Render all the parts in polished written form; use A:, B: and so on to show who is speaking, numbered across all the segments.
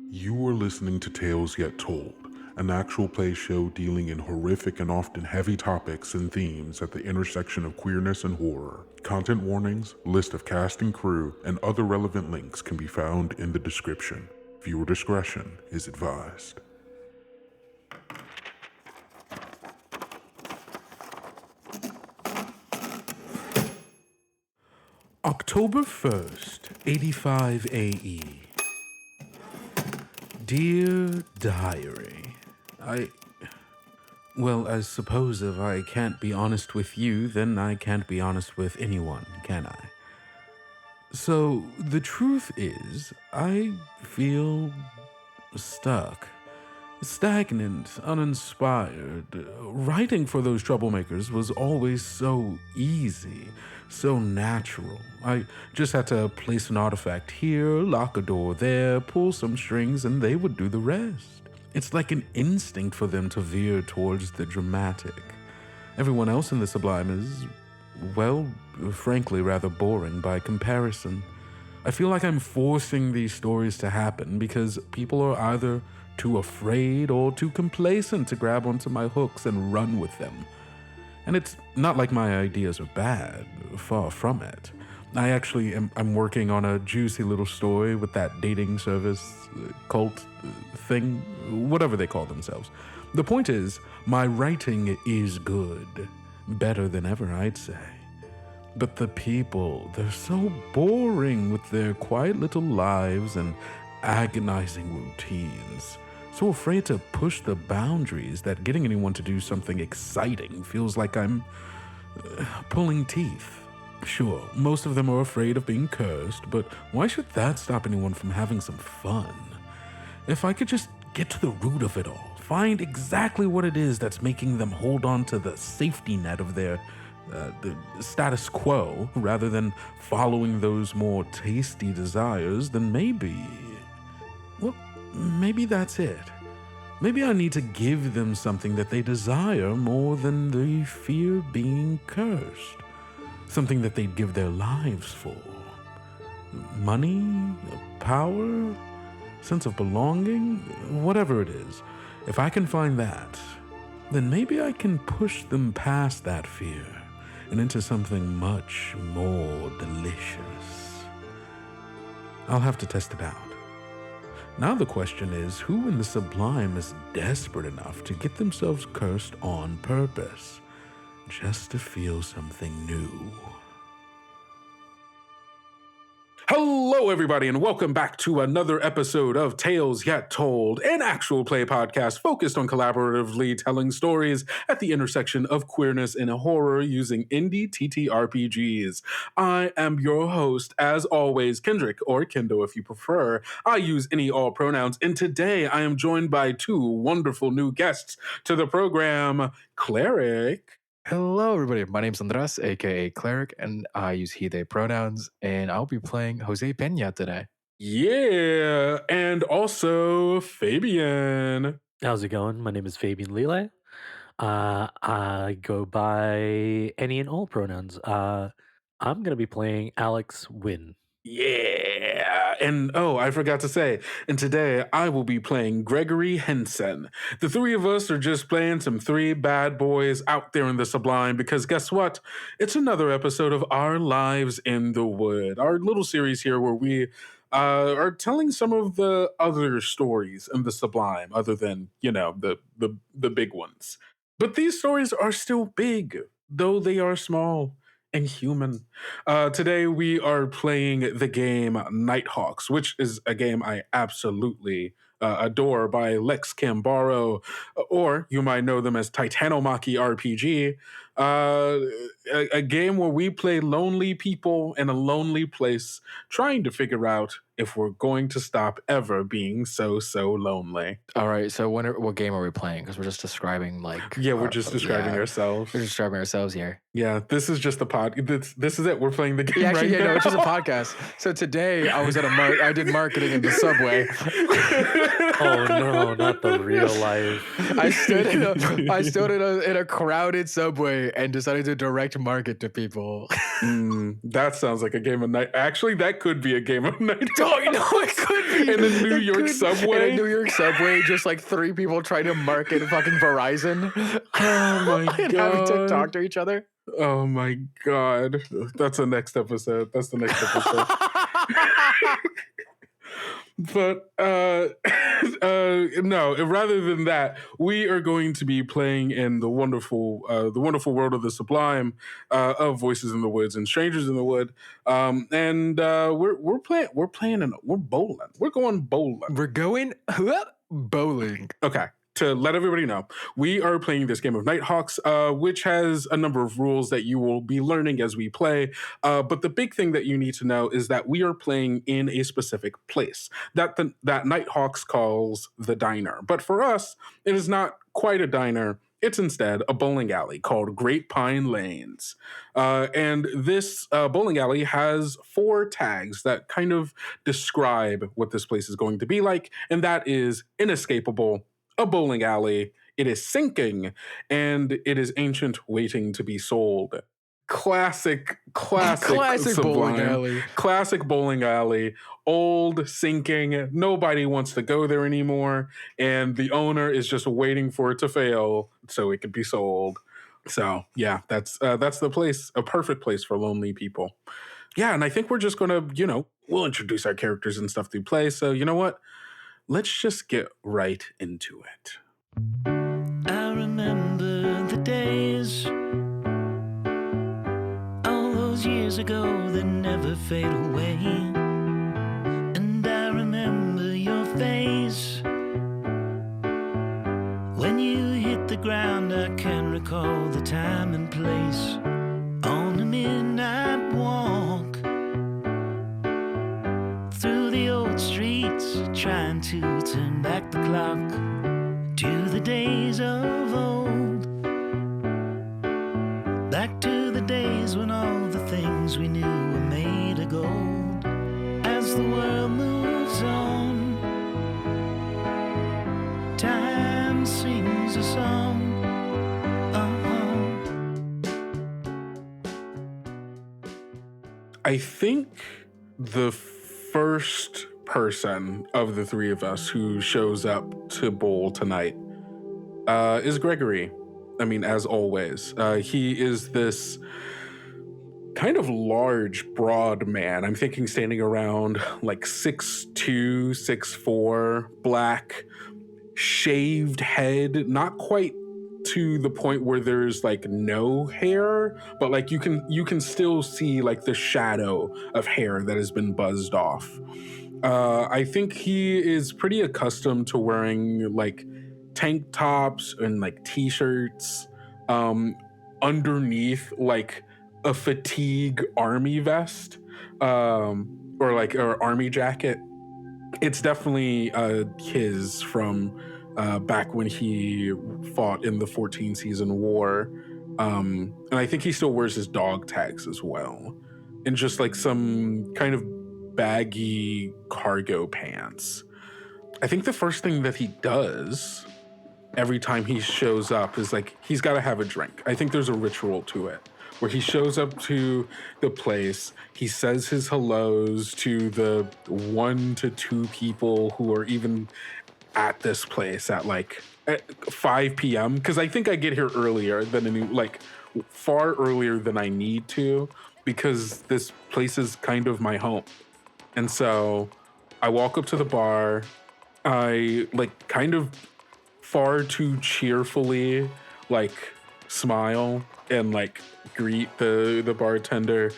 A: You are listening to Tales Yet Told, an actual play show dealing in horrific and often heavy topics and themes at the intersection of queerness and horror. Content warnings, list of cast and crew, and other relevant links can be found in the description. Viewer discretion is advised. October 1st, 85 AE. Dear Diary, I suppose if I can't be honest with you, then I can't be honest with anyone, can I? So, the truth is, I feel stuck. Stagnant, uninspired. Writing for those troublemakers was always so easy, so natural. I just had to place an artifact here, lock a door there, pull some strings, and they would do the rest. It's like an instinct for them to veer towards the dramatic. Everyone else in the Sublime is, well, frankly, rather boring by comparison. I feel like I'm forcing these stories to happen because people are either too afraid or too complacent to grab onto my hooks and run with them. And it's not like my ideas are bad, far from it. I'm working on a juicy little story with that dating service, cult thing, whatever they call themselves. The point is, my writing is good. Better than ever, I'd say. But the people, they're so boring with their quiet little lives and agonizing routines. So afraid to push the boundaries that getting anyone to do something exciting feels like I'm pulling teeth. Sure, most of them are afraid of being cursed, but why should that stop anyone from having some fun? If I could just get to the root of it all, find exactly what it is that's making them hold on to the safety net of their the status quo rather than following those more tasty desires, then maybe that's it. Maybe I need to give them something that they desire more than they fear being cursed. Something that they'd give their lives for. Money, power, sense of belonging, whatever it is. If I can find that, then maybe I can push them past that fear and into something much more delicious. I'll have to test it out. Now the question is, who in the Sublime is desperate enough to get themselves cursed on purpose, just to feel something new? Hello, everybody, and welcome back to another episode of Tales Yet Told, an actual play podcast focused on collaboratively telling stories at the intersection of queerness and horror using indie TTRPGs. I am your host, as always, Kendrick, or Kendo if you prefer. I use any, all pronouns, and today I am joined by two wonderful new guests to the program, Cleric.
B: Hello, everybody. My name's Andres, aka Cleric, and I use he, they pronouns, and I'll be playing José Peña today.
A: Yeah, and also Fabian.
C: How's it going? My name is Fabian Lele. I go by any and all pronouns. I'm going to be playing Alex Wynn.
A: Yeah, and I forgot to say, and today I will be playing Gregory Henson. The three of us are just playing some three bad boys out there in the Sublime because guess what? It's another episode of Our Lives in the Wood, our little series here where we are telling some of the other stories in the Sublime, other than, the big ones. But these stories are still big, though they are small and human. Today we are playing the game NIGHTHAWKS, which is a game I absolutely adore, by Lex Cambaro, or you might know them as Titanomachy RPG. A game where we play lonely people in a lonely place, trying to figure out if we're going to stop ever being so lonely.
B: All right, so what game are we playing? Because we're just describing
A: we're just describing ourselves.
B: We're describing ourselves here.
A: Yeah, this is just the pod. This is it. We're playing the game now.
B: It's just a podcast. So today I was at I did marketing in the subway.
C: Oh no, not the real life.
B: I stood in a crowded subway and decided to direct market to people.
A: That sounds like a game of night. Actually, that could be a game of night.
B: it could be.
A: In a New
B: It
A: York
B: could-
A: subway?
B: In a New York subway, just like 3 people trying to market fucking Verizon.
A: Oh my
B: and having to
A: God.
B: talk to each other.
A: Oh my God. That's the next episode. That's the next episode. But no, rather than that, we are going to be playing in the wonderful world of the sublime, of Voices in the Woods and Strangers in the Wood. And we're playing and we're bowling. We're going bowling.
B: We're going bowling.
A: Okay. To let everybody know, we are playing this game of Nighthawks, which has a number of rules that you will be learning as we play. But the big thing that you need to know is that we are playing in a specific place that Nighthawks calls the diner. But for us, it is not quite a diner. It's instead a bowling alley called Great Pine Lanes. And this bowling alley has 4 tags that kind of describe what this place is going to be like. And that is inescapable, a bowling alley, it is sinking, and it is ancient, waiting to be sold. Classic
B: Classic
A: Sublime.
B: bowling alley.
A: Classic bowling alley, old, sinking, nobody wants to go there anymore, and the owner is just waiting for it to fail so it could be sold. So yeah, that's the place, a perfect place for lonely people. Yeah, and I think we're just gonna, we'll introduce our characters and stuff through play. So you know what? Let's just get right into it.
D: I remember the days, all those years ago that never fade away. And I remember your face when you hit the ground. I can recall the time and place on a midnight walk through the old streets, trying to turn back the clock to the days of old, back to the days when all the things we knew were made of gold. As the world moves on, time sings a song.
A: I think the first person of the 3 of us who shows up to bowl tonight is Gregory. I mean, as always, he is this kind of large, broad man. I'm thinking standing around like 6'2", 6'4", black, shaved head, not quite to the point where there's like no hair, but like you can still see like the shadow of hair that has been buzzed off. I think he is pretty accustomed to wearing like tank tops and like t-shirts underneath like a fatigue army vest, or army jacket. It's definitely his from back when he fought in the 14 season war. And I think he still wears his dog tags as well. And just like some kind of baggy cargo pants. I think the first thing that he does every time he shows up is like, he's got to have a drink. I think there's a ritual to it where he shows up to the place, he says his hellos to the 1 to 2 people who are even at this place at 5 p.m. Because I think I get here earlier than far earlier than I need to, because this place is kind of my home. And so I walk up to the bar, I kind of far too cheerfully smile and greet the bartender,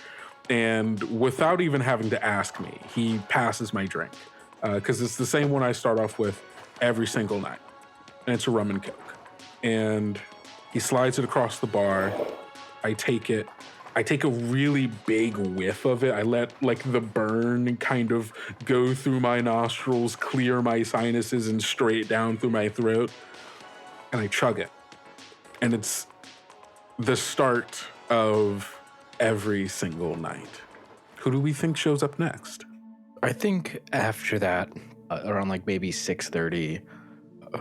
A: and without even having to ask me, he passes my drink, because it's the same one I start off with every single night, and it's a rum and coke. And he slides it across the bar. I take it. I take a really big whiff of it. I let the burn kind of go through my nostrils, clear my sinuses, and straight down through my throat. And I chug it. And it's the start of every single night. Who do we think shows up next?
B: I think after that, around maybe 6:30,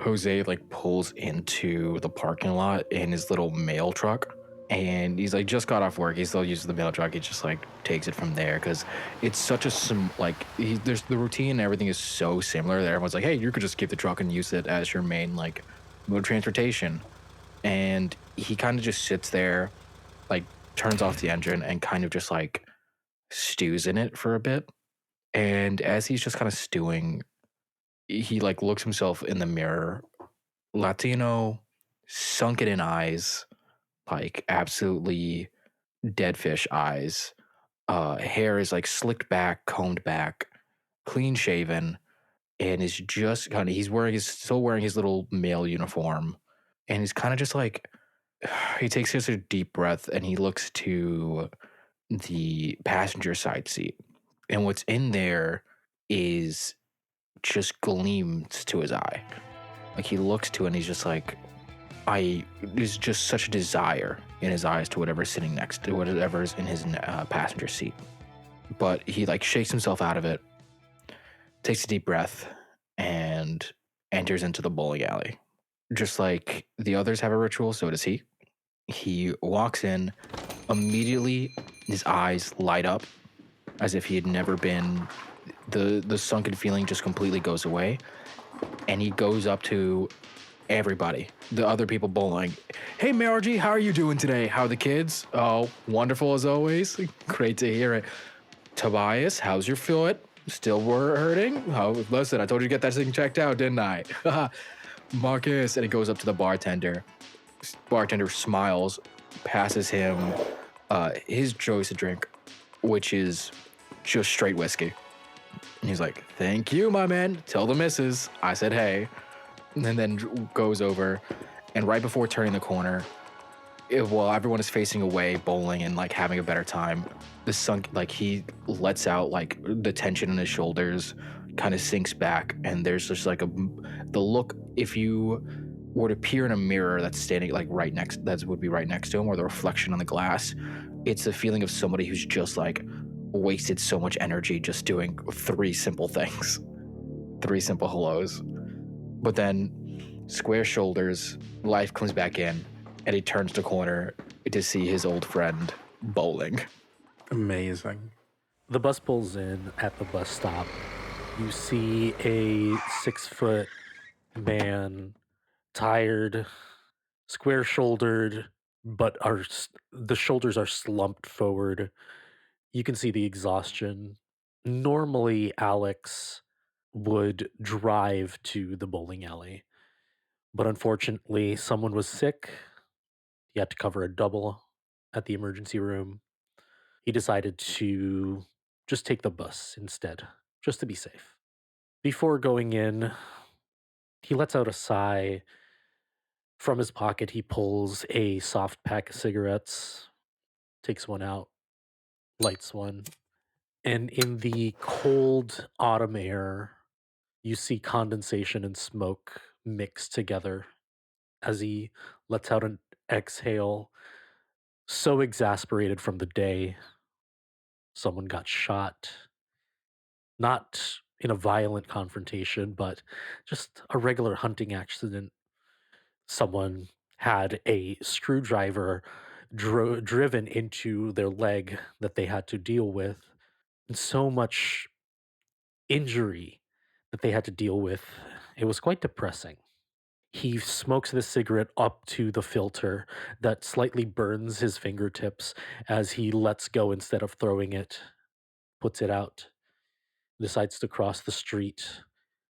B: Jose pulls into the parking lot in his little mail truck. and he's like just got off work. He still uses the mail truck. He just like takes it from there because it's such a there's the routine and everything is so similar that everyone's like, hey, you could just keep the truck and use it as your main like mode of transportation. And he kind of just sits there, like turns off the engine and kind of just like stews in it for a bit. And as he's just kind of stewing, he like looks himself in the mirror, Latino, sunken in eyes, like absolutely dead fish eyes. Hair is like slicked back, combed back, clean shaven, and is just kind of he's still wearing his little male uniform, and he's kind of just like he takes a deep breath and he looks to the passenger side seat, and what's in there is just gleams to his eye. Like he looks to it and he's just like, there's just such a desire in his eyes to whatever's sitting next to whatever's in his passenger seat. But he like shakes himself out of it, takes a deep breath, and enters into the bowling alley. Just like the others have a ritual, so does he. He walks in, immediately his eyes light up as if he had never been. The sunken feeling just completely goes away, and he goes up to everybody, the other people bowling. Hey, Margie, how are you doing today? How are the kids? Oh, wonderful as always. Great to hear it. Tobias, how's your foot? Still hurting? Oh, listen, I told you to get that thing checked out, didn't I? Marcus, and it goes up to the bartender. Bartender smiles, passes him his choice of drink, which is just straight whiskey. And he's like, thank you, my man. Tell the missus I said hey. And then goes over, and right before turning the corner, while everyone is facing away, bowling and like having a better time, he lets out like the tension in his shoulders, kind of sinks back, and there's just like the look. If you were to peer in a mirror that's standing like that would be right next to him, or the reflection on the glass, it's a feeling of somebody who's just like wasted so much energy just doing 3 simple things, 3 simple hellos. But then, square shoulders, life comes back in, and he turns the corner to see his old friend bowling.
A: Amazing.
C: The bus pulls in at the bus stop. You see a 6-foot man, tired, square-shouldered, but the shoulders are slumped forward. You can see the exhaustion. Normally, Alex would drive to the bowling alley, but unfortunately, someone was sick. He had to cover a double at the emergency room. He decided to just take the bus instead, just to be safe. Before going in, he lets out a sigh. From his pocket, he pulls a soft pack of cigarettes, takes one out, lights one, and in the cold autumn air, you see condensation and smoke mixed together as he lets out an exhale, so exasperated from the day. Someone got shot, not in a violent confrontation, but just a regular hunting accident. Someone had a screwdriver driven into their leg that they had to deal with, and so much injury that they had to deal with. It was quite depressing. He smokes the cigarette up to the filter that slightly burns his fingertips as he lets go instead of throwing it, puts it out, decides to cross the street,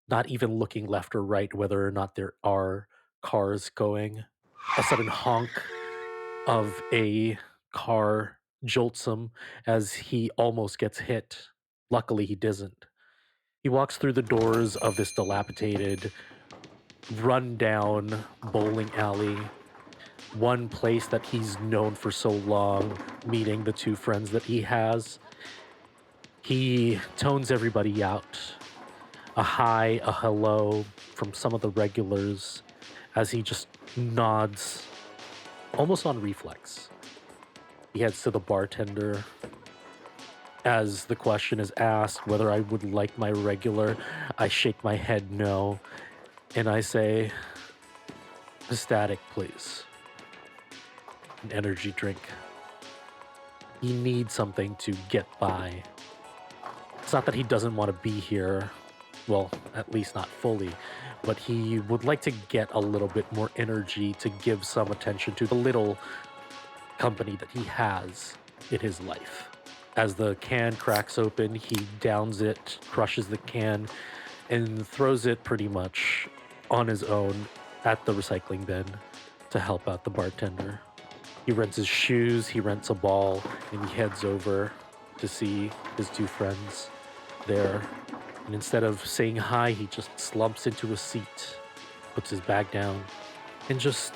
C: not even looking left or right whether or not there are cars going. A sudden honk of a car jolts him as he almost gets hit. Luckily, he doesn't. He walks through the doors of this dilapidated, run-down bowling alley, one place that he's known for so long, meeting the 2 friends that he has. He tones everybody out. A hi, a hello from some of the regulars as he just nods, almost on reflex. He heads to the bartender. As the question is asked whether I would like my regular, I shake my head no, and I say, static, please. an energy drink. He needs something to get by. It's not that he doesn't want to be here, well, at least not fully, but he would like to get a little bit more energy to give some attention to the little company that he has in his life. As the can cracks open, he downs it, crushes the can, and throws it pretty much on his own at the recycling bin to help out the bartender. He rents his shoes, he rents a ball, and he heads over to see his two friends there. And instead of saying hi, he just slumps into a seat, puts his bag down, and just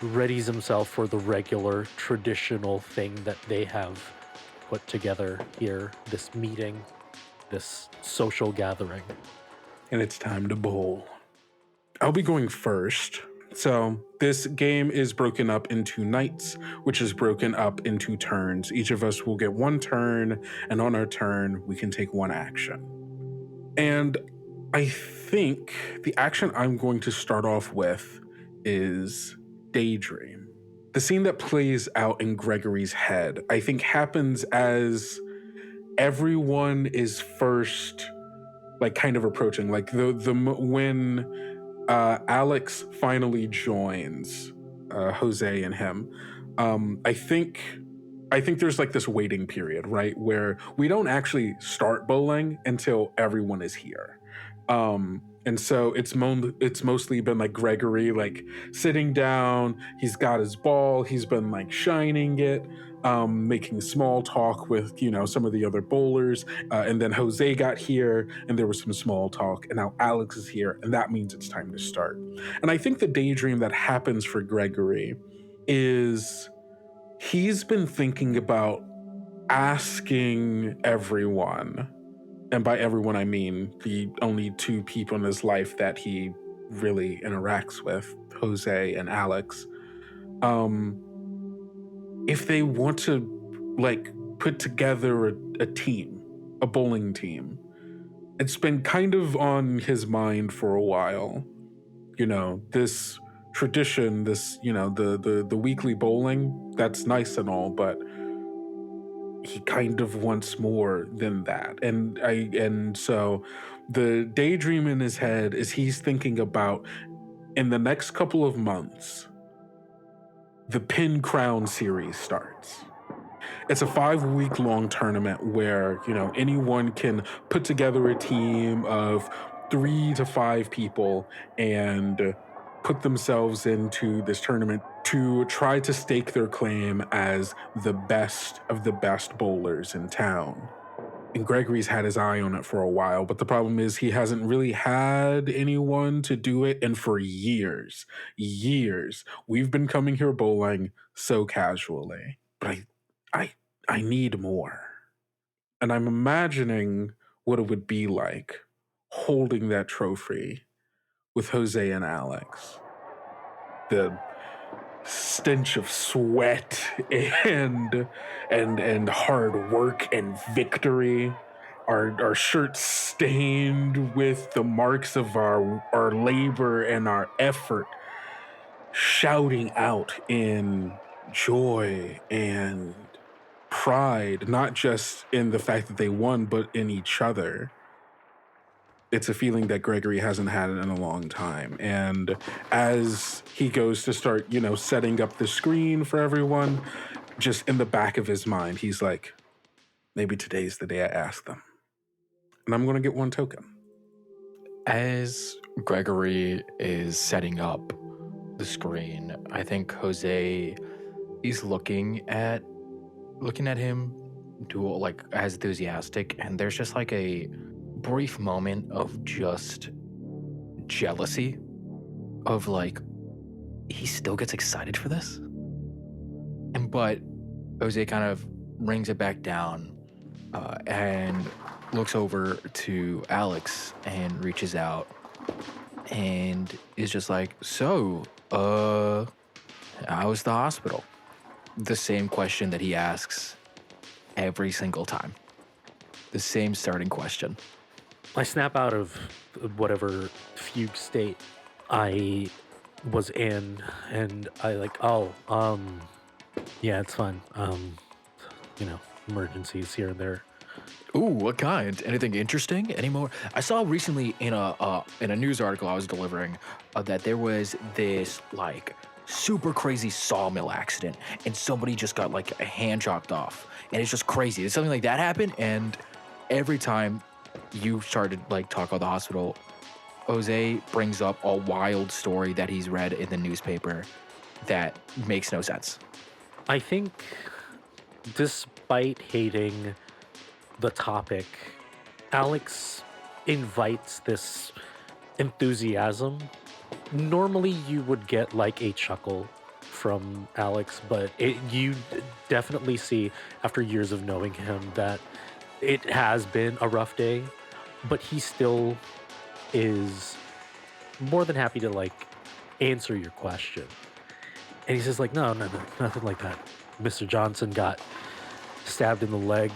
C: readies himself for the regular, traditional thing that they have put together here, this meeting, this social gathering.
E: And it's time to bowl. I'll be going first. So this game is broken up into nights, which is broken up into turns. Each of us will get one turn, and on our turn, we can take one action. And I think the action I'm going to start off with is Daydream. The scene that plays out in Gregory's head, I think, happens as everyone is first, like, kind of approaching. Like when Alex finally joins Jose and him, I think there's like this waiting period, right, where we don't actually start bowling until everyone is here. And so it's mostly been like Gregory, like, sitting down. He's got his ball. He's been like shining it, making small talk with, some of the other bowlers. And then Jose got here and there was some small talk. And now Alex is here. And that means it's time to start. And I think the daydream that happens for Gregory is he's been thinking about asking everyone, and by everyone I mean the only two people in his life that he really interacts with, Jose and Alex, if they want to, like, put together a team, a bowling team. It's been kind of on his mind for a while. This tradition, this, the weekly bowling, that's nice and all, but he kind of wants more than that. And so the daydream in his head is he's thinking about, in the next couple of months, the Pin Crown series starts. It's a 5-week-long tournament where, anyone can put together a team of 3 to 5 people and put themselves into this tournament to try to stake their claim as the best of the best bowlers in town. And Gregory's had his eye on it for a while, but the problem is he hasn't really had anyone to do it, and for years, we've been coming here bowling so casually. But I need more. And I'm imagining what it would be like holding that trophy with Jose and Alex. The stench of sweat and hard work and victory. Our shirts stained with the marks of our labor and our effort, shouting out in joy and pride, not just in the fact that they won, but in each other. It's a feeling that Gregory hasn't had in a long time. And as he goes to start, setting up the screen for everyone, just in the back of his mind, he's like, maybe today's the day I ask them. And I'm going to get one token.
B: As Gregory is setting up the screen, I think Jose is looking at him, like, as enthusiastic, and there's just like a brief moment of just jealousy of, like, he still gets excited for this. But Jose kind of brings it back down and looks over to Alex and reaches out and is just like, so, how was the hospital? The same question that he asks every single time. The same starting question.
C: I snap out of whatever fugue state I was in, and I Yeah, it's fun. Emergencies here and there.
B: Ooh, what kind? Anything interesting? Any more? I saw recently in a news article I was delivering that there was this like super crazy sawmill accident, and somebody just got like a hand chopped off, and it's just crazy. Did something like that happen? And every time you started like talk about the hospital, Jose brings up a wild story that he's read in the newspaper that makes no sense.
C: I think, despite hating the topic, Alex invites this enthusiasm. Normally, you would get like a chuckle from Alex, but you definitely see after years of knowing him that it has been a rough day, but he still is more than happy to like answer your question. And he says like, no, nothing like that. Mr. Johnson got stabbed in the leg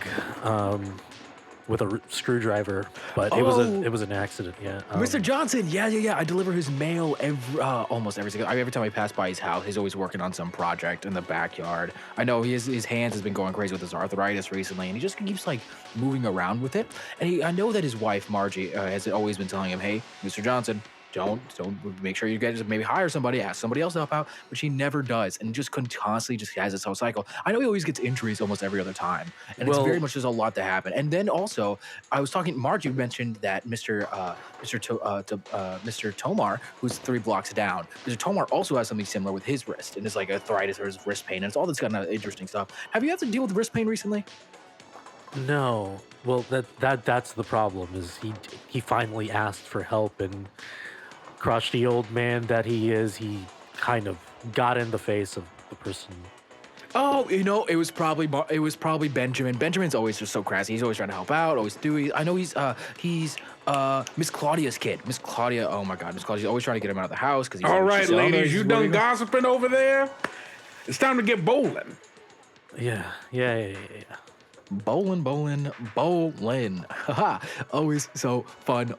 C: with a screwdriver, but it was an accident. Yeah,
B: Mr. Johnson, yeah. I deliver his mail almost every single. Every time I pass by his house, he's always working on some project in the backyard. I know his hands has been going crazy with his arthritis recently, and he just keeps like moving around with it. And I know that his wife Margie has always been telling him, "Hey, Mr. Johnson, don't make sure you guys maybe hire somebody, ask somebody else to help out," but she never does, and just constantly just has this whole cycle. I know he always gets injuries almost every other time, and it's very much just a lot to happen. And then also, I was talking. Margie mentioned that Mr. Tomar, who's 3 blocks down, Mr. Tomar also has something similar with his wrist, and it's like arthritis or his wrist pain, and it's all this kind of interesting stuff. Have you had to deal with wrist pain recently?
C: No. Well, that's the problem. Is he finally asked for help, and crotchety old man that he is, he kind of got in the face of the person.
B: Oh, it was probably Benjamin. Benjamin's always just so crassy. He's always trying to help out, always do. I know he's Miss Claudia's kid. Miss Claudia. Oh my God, Miss Claudia's always trying to get him out of the house because he's
E: All
B: always
E: right,
B: just sitting there,
E: ladies,
B: he's
E: you done
B: living-
E: gossiping over there? It's time to get bowling.
C: Yeah.
B: Bowling. Haha. Always so fun.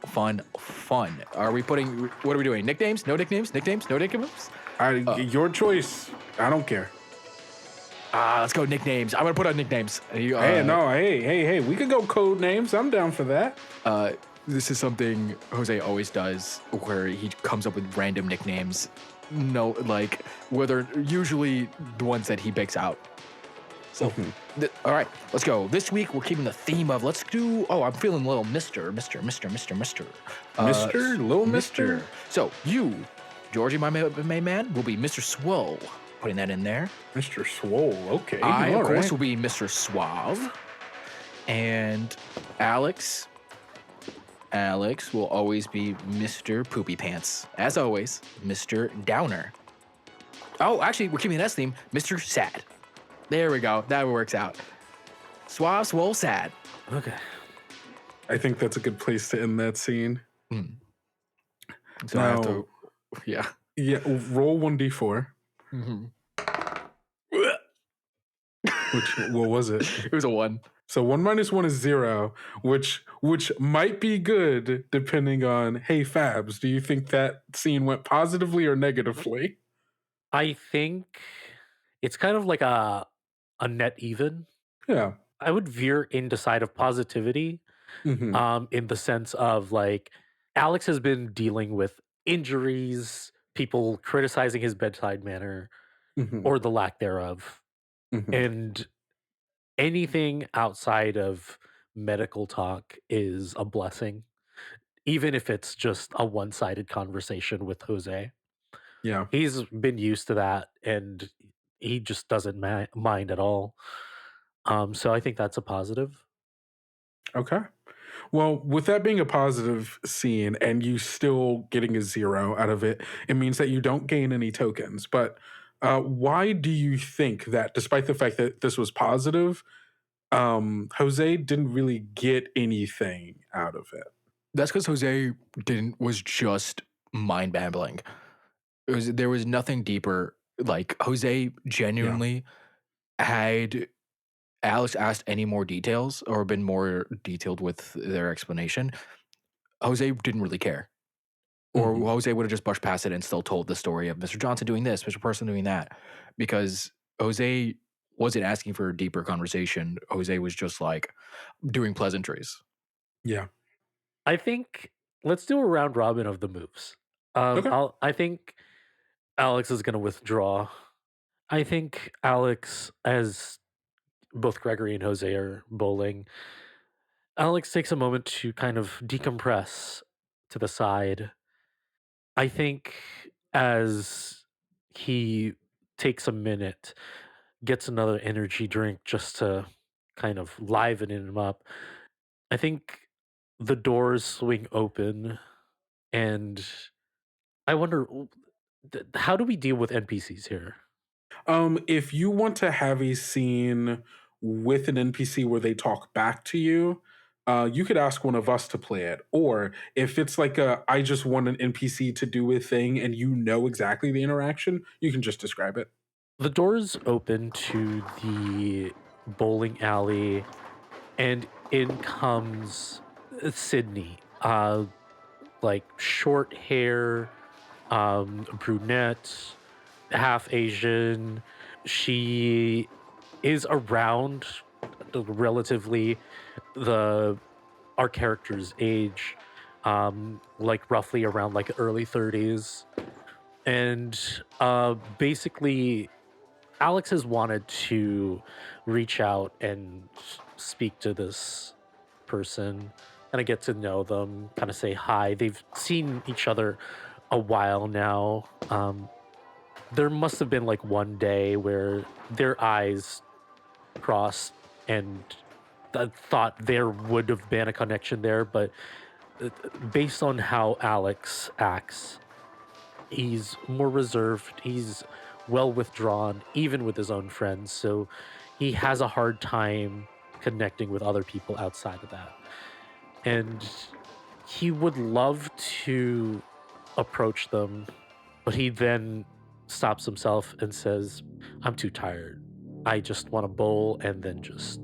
B: Are we putting? What are we doing? Nicknames? No nicknames? Nicknames? No nicknames?
E: Your choice. I don't care.
B: Let's go nicknames. I'm gonna put on nicknames.
E: Hey, we could go code names. I'm down for that.
B: This is something Jose always does, where he comes up with random nicknames. No, like whether usually the ones that he picks out. So, all right, let's go. This week we're keeping the theme of let's do. Oh, I'm feeling a little Mister.
E: Little Mister.
B: So you, Georgie, my main man, will be Mr. Swole. Putting that in there.
E: Mr. Swole. Okay.
B: I,
E: all
B: of course,
E: right.
B: will be Mr. Suave. And Alex will always be Mr. Poopy Pants. As always, Mr. Downer. Oh, actually, we're keeping that theme, Mr. Sad. There we go. That works out. Suave, swole, sad.
C: Okay.
E: I think that's a good place to end that scene.
B: So I have to, yeah.
E: Yeah, roll 1d4.
B: Mm-hmm.
E: What was it?
B: It was a 1.
E: So 1 minus 1 is 0, which might be good depending on, hey, Fabs, do you think that scene went positively or negatively?
C: I think it's kind of like a net even.
E: Yeah.
C: I would veer into side of positivity, in the sense of like Alex has been dealing with injuries, people criticizing his bedside manner or the lack thereof, and anything outside of medical talk is a blessing, even if it's just a one-sided conversation with Jose.
E: Yeah.
C: He's been used to that, and he just doesn't mind at all. So I think that's a positive.
E: Okay. Well, with that being a positive scene and you still getting a 0 out of it, it means that you don't gain any tokens. But why do you think that, despite the fact that this was positive, Jose didn't really get anything out of it?
B: That's because Jose was just mind babbling. There was nothing deeper. Like Jose genuinely had Alex asked any more details or been more detailed with their explanation, Jose didn't really care. Or Jose would have just brushed past it and still told the story of Mr. Johnson doing this, Mr. Person doing that. Because Jose wasn't asking for a deeper conversation. Jose was just like doing pleasantries.
E: Yeah.
C: I think let's do a round robin of the moves.
E: Okay.
C: I think Alex is going to withdraw. I think Alex, as both Gregory and Jose are bowling, Alex takes a moment to kind of decompress to the side. I think as he takes a minute, gets another energy drink just to kind of liven him up, I think the doors swing open, and I wonder how do we deal with NPCs here?
E: If you want to have a scene with an NPC where they talk back to you, you could ask one of us to play it. Or if it's like I just want an NPC to do a thing and you know exactly the interaction, you can just describe it.
C: The doors open to the bowling alley, and in comes Sydney. Like short hair, brunette, half Asian. She is around relatively the our character's age, like roughly around like early 30s. And basically Alex has wanted to reach out and speak to this person, kind of get to know them, kind of say hi. They've seen each other a while now. There must have been like one day where their eyes crossed, and I thought there would have been a connection there, but based on how Alex acts, he's more reserved. He's well withdrawn, even with his own friends. So he has a hard time connecting with other people outside of that. And he would love to approach them, but he then stops himself and says, I'm too tired. I just want to bowl and then just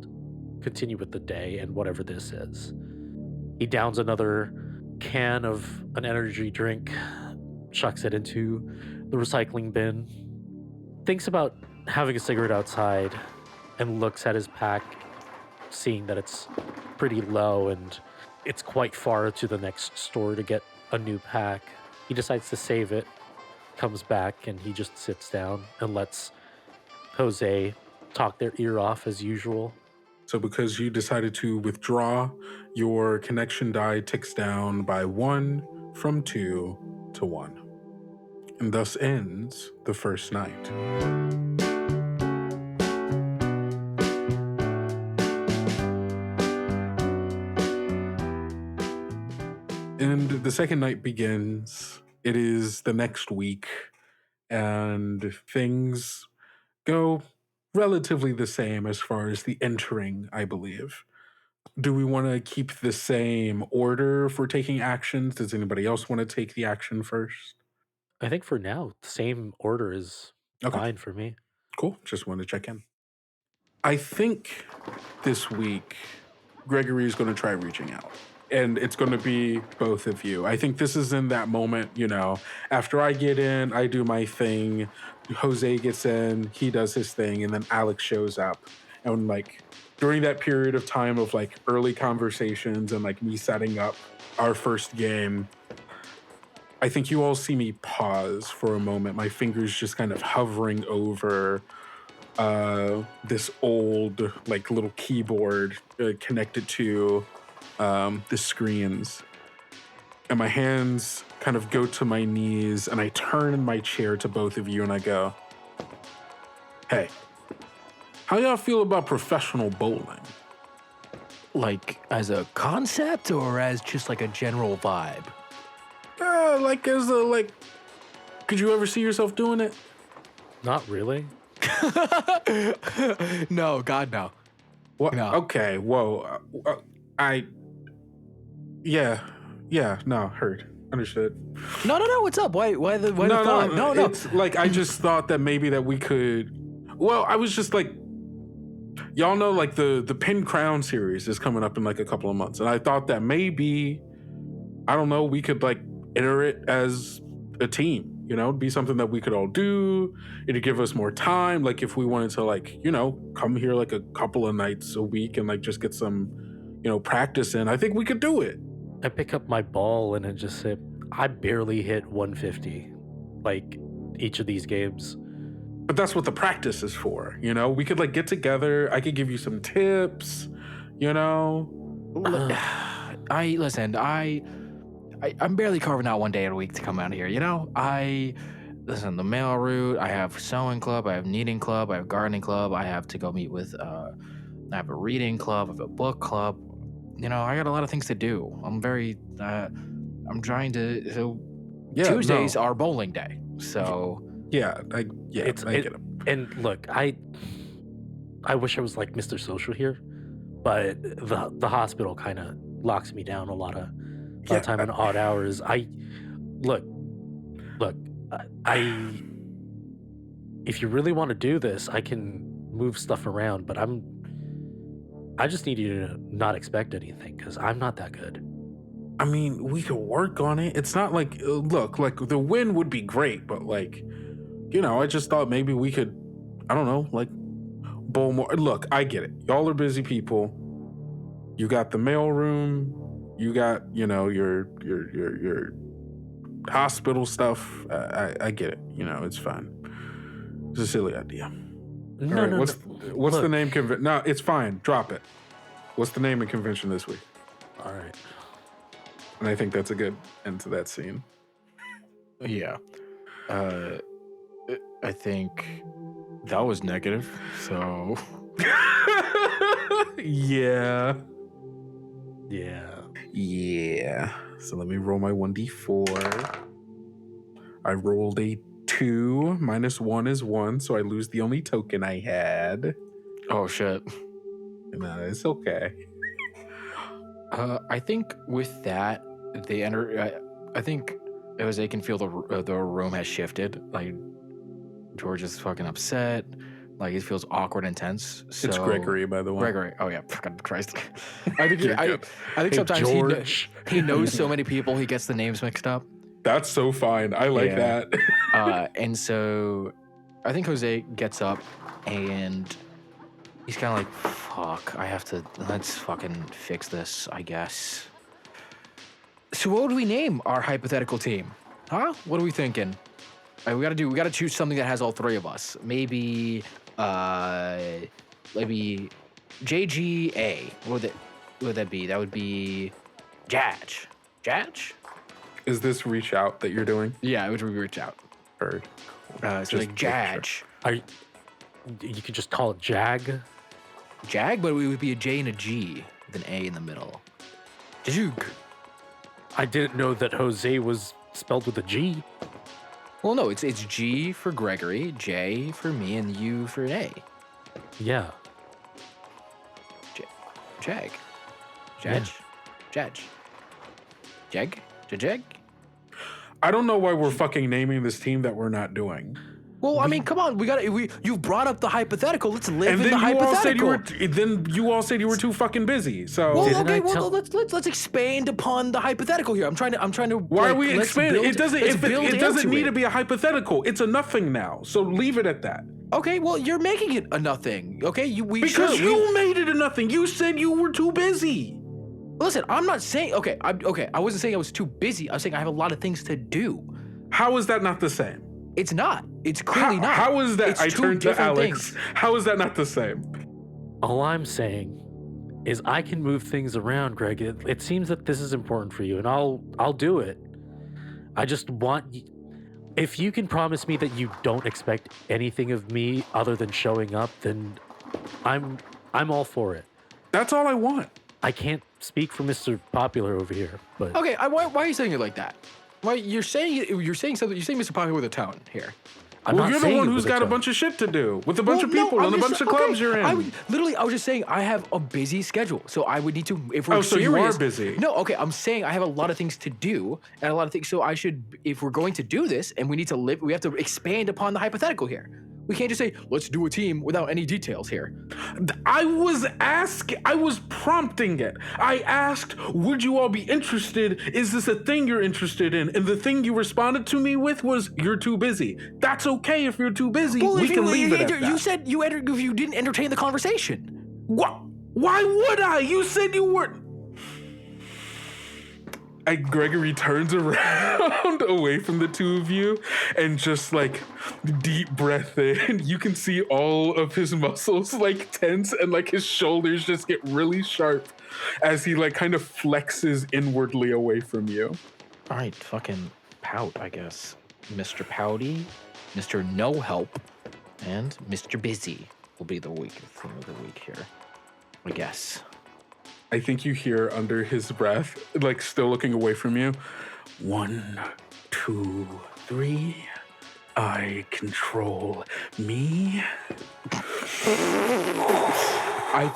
C: continue with the day and whatever this is. He downs another can of an energy drink, chucks it into the recycling bin, thinks about having a cigarette outside, and looks at his pack, seeing that it's pretty low and it's quite far to the next store to get a new pack. He decides to save it, comes back, and he just sits down and lets Jose talk their ear off as usual.
E: So because you decided to withdraw, your connection die ticks down by 1 from 2 to 1. And thus ends the first night. And the second night begins. It is the next week, and things go relatively the same as far as the entering, I believe. Do we want to keep the same order for taking actions? Does anybody else want to take the action first?
C: I think for now, the same order is
E: Okay.
C: fine for me.
E: Cool. Just want to check in. I think this week, Gregory is going to try reaching out. And it's going to be both of you. I think this is in that moment, after I get in, I do my thing. Jose gets in, he does his thing, and then Alex shows up. And during that period of time of early conversations and me setting up our first game, I think you all see me pause for a moment. My fingers just kind of hovering over this old little keyboard connected to the screens, and my hands kind of go to my knees, and I turn in my chair to both of you and I go, hey, how y'all feel about professional bowling?
B: Like as a concept or as just like a general vibe?
E: Could you ever see yourself doing it?
C: Not really.
B: No, God, no.
E: What?
B: No.
E: Okay, whoa. No, heard. Understood.
B: No. What's up? Why the
E: No,
B: thought? No.
E: It's I just thought that maybe that we could. Well, I was just y'all know, the Pin Crown series is coming up in a couple of months, and I thought that maybe, I don't know, we could enter it as a team. You know, it'd be something that we could all do. It'd give us more time. Like if we wanted to like, you know, come here like a couple of nights a week and like just get some, you know, practice in, I think we could do it.
C: I pick up my ball and I just say, I barely hit 150, like each of these games.
E: But that's what the practice is for, you know? We could like get together. I could give you some tips, you know?
B: I'm barely carving out one day a week to come out here, you know? Listen, the mail route, I have sewing club, I have kneading club, I have gardening club, I have to go meet with, I have a reading club, I have a book club. You know, I got a lot of things to do. I'm trying to, so Tuesdays are bowling day, so.
E: I get it.
C: And look, I wish I was like Mr. Social here, but the hospital kind of locks me down a lot of time in odd hours. If you really want to do this, I can move stuff around, but I just need you to not expect anything because I'm not that good.
E: I mean, we could work on it. It's not like, look, like the win would be great, but like, you know, I just thought maybe we could, I don't know, like bowl more. Look, I get it. Y'all are busy people. You got the mail room. You got, you know, your hospital stuff. I get it. You know, it's fine. It's a silly idea. What's the name? No, it's fine. Drop it. What's the name of convention this week?
C: All right.
E: And I think that's a good end to that scene.
B: Yeah. I think that was negative, so.
E: Yeah. So let me roll my 1d4. I rolled a 2. -1 is 1, so I lose the only token I had.
B: Oh, shit.
E: No, it's okay.
B: I think with that, I think Jose can feel the room has shifted. Like, George is fucking upset. Like, it feels awkward and tense. So,
E: it's Gregory, by the way.
B: Gregory. Oh, yeah. Fucking Christ. I think sometimes he knows so many people, he gets the names mixed up.
E: That's so fine. I like that.
B: And so I think Jose gets up and he's kind of like, fuck, let's fucking fix this, I guess. So what would we name our hypothetical team? Huh? What are we thinking? We gotta choose something that has all three of us. Maybe JGA. What would that be? That would be Jaj. Jaj?
E: Is this reach out that you're doing?
B: Yeah, it would be reach out.
E: Heard.
B: So like Jaj.
C: You could just call it Jag.
B: Jag, but it would be a J and a G with an A in the middle. Jajug.
C: I didn't know that Jose was spelled with a G.
B: Well, no, it's G for Gregory, J for me, and U for an A.
C: Yeah.
B: Jag. Jaj. Jaj. Jag? Jajeg?
E: I don't know why we're fucking naming this team that we're not doing.
B: Well, I mean, come on, you brought up the hypothetical. Let's live in the hypothetical.
E: Then you all said you were too fucking busy. So
B: let's expand upon the hypothetical here. I'm trying to.
E: Why are we expanding? It doesn't need to be a hypothetical. It's a nothing now. So leave it at that.
B: Okay, well, you're making it a nothing. Okay,
E: because you made it a nothing. You said you were too busy.
B: Listen, I'm not saying okay. I wasn't saying I was too busy. I was saying I have a lot of things to do.
E: How is that not the same?
B: It's not. It's clearly not.
E: How is that? I turned to Alex.
B: Things.
E: How is that not the same?
C: All I'm saying is I can move things around, Greg. It seems that this is important for you, and I'll do it. I just want, if you can promise me that you don't expect anything of me other than showing up, then I'm all for it.
E: That's all I want.
C: I can't speak for Mr. Popular over here, but
B: okay. Why are you saying it like that? Why you're saying something? You're saying Mr. Popular with a tone here.
E: You're the one who's got a bunch of shit to do with a bunch of people and a bunch of clubs you're in.
B: I was just saying I have a busy schedule, so I would need to. If we're
E: so you are busy?
B: No, okay. I'm saying I have a lot of things to do and a lot of things. So I should, if we're going to do this and we need to live, we have to expand upon the hypothetical here. We can't just say, let's do a team without any details here.
E: I was prompting it. I asked, would you all be interested? Is this a thing you're interested in? And the thing you responded to me with was, you're too busy. That's okay if you're too busy.
B: Well,
E: we
B: if
E: can leave it at
B: you
E: that.
B: said if you didn't entertain the conversation.
E: What? Why would I? You said you weren't. Gregory turns around away from the two of you and just like deep breath in. You can see all of his muscles like tense and like his shoulders just get really sharp as he like kind of flexes inwardly away from you.
B: All right, fucking pout, I guess. Mr. Pouty, Mr. No Help, and Mr. Busy will be the theme of the week here, I guess.
E: I think you hear under his breath, like still looking away from you, 1, 2, 3. I control me.
B: I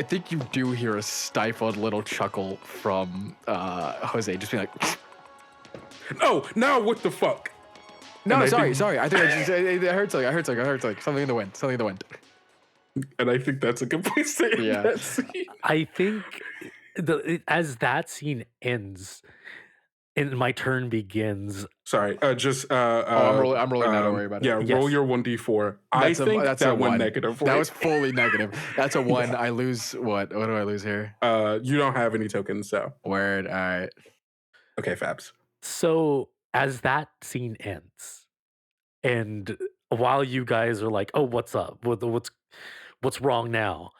B: think you do hear a stifled little chuckle from Jose, just being like,
E: Oh, now what the fuck?
B: no,
E: And
B: sorry. I think I heard something. Something in the wind.
E: And I think that's a good place to end
B: Yeah.
E: that scene.
C: I think as that scene ends and my turn begins,
E: Sorry,
B: I'm rolling. Not don't worry about it.
E: Yeah,
C: Yes.
E: roll your 1d4. I think
B: that's
E: that
B: a
E: went
B: one.
E: negative.
B: That was fully negative. That's a 1. I lose what? What do I lose here?
E: You don't have any tokens, so
B: Word. All right.
E: okay, Fabs.
C: so as that scene ends, and while you guys are like, "Oh, what's up? What's wrong now?"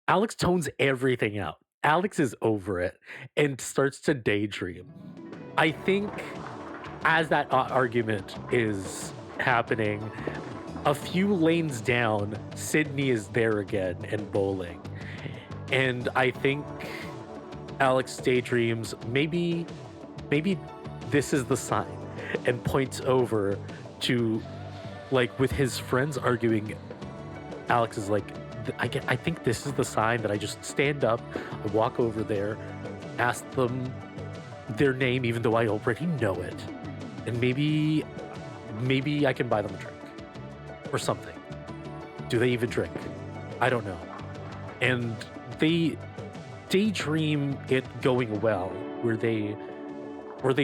C: Alex tones everything out. Alex is over it and starts to daydream. I think as that argument is happening, a few lanes down, Sydney is there again and bowling. And I think Alex daydreams, maybe this is the sign, and points over to, like, with his friends arguing, Alex is like, I think this is the sign that I just stand up, I walk over there, ask them their name, even though I already know it, and maybe I can buy them a drink or something. Do they even drink? I don't know. And they daydream it going well, where they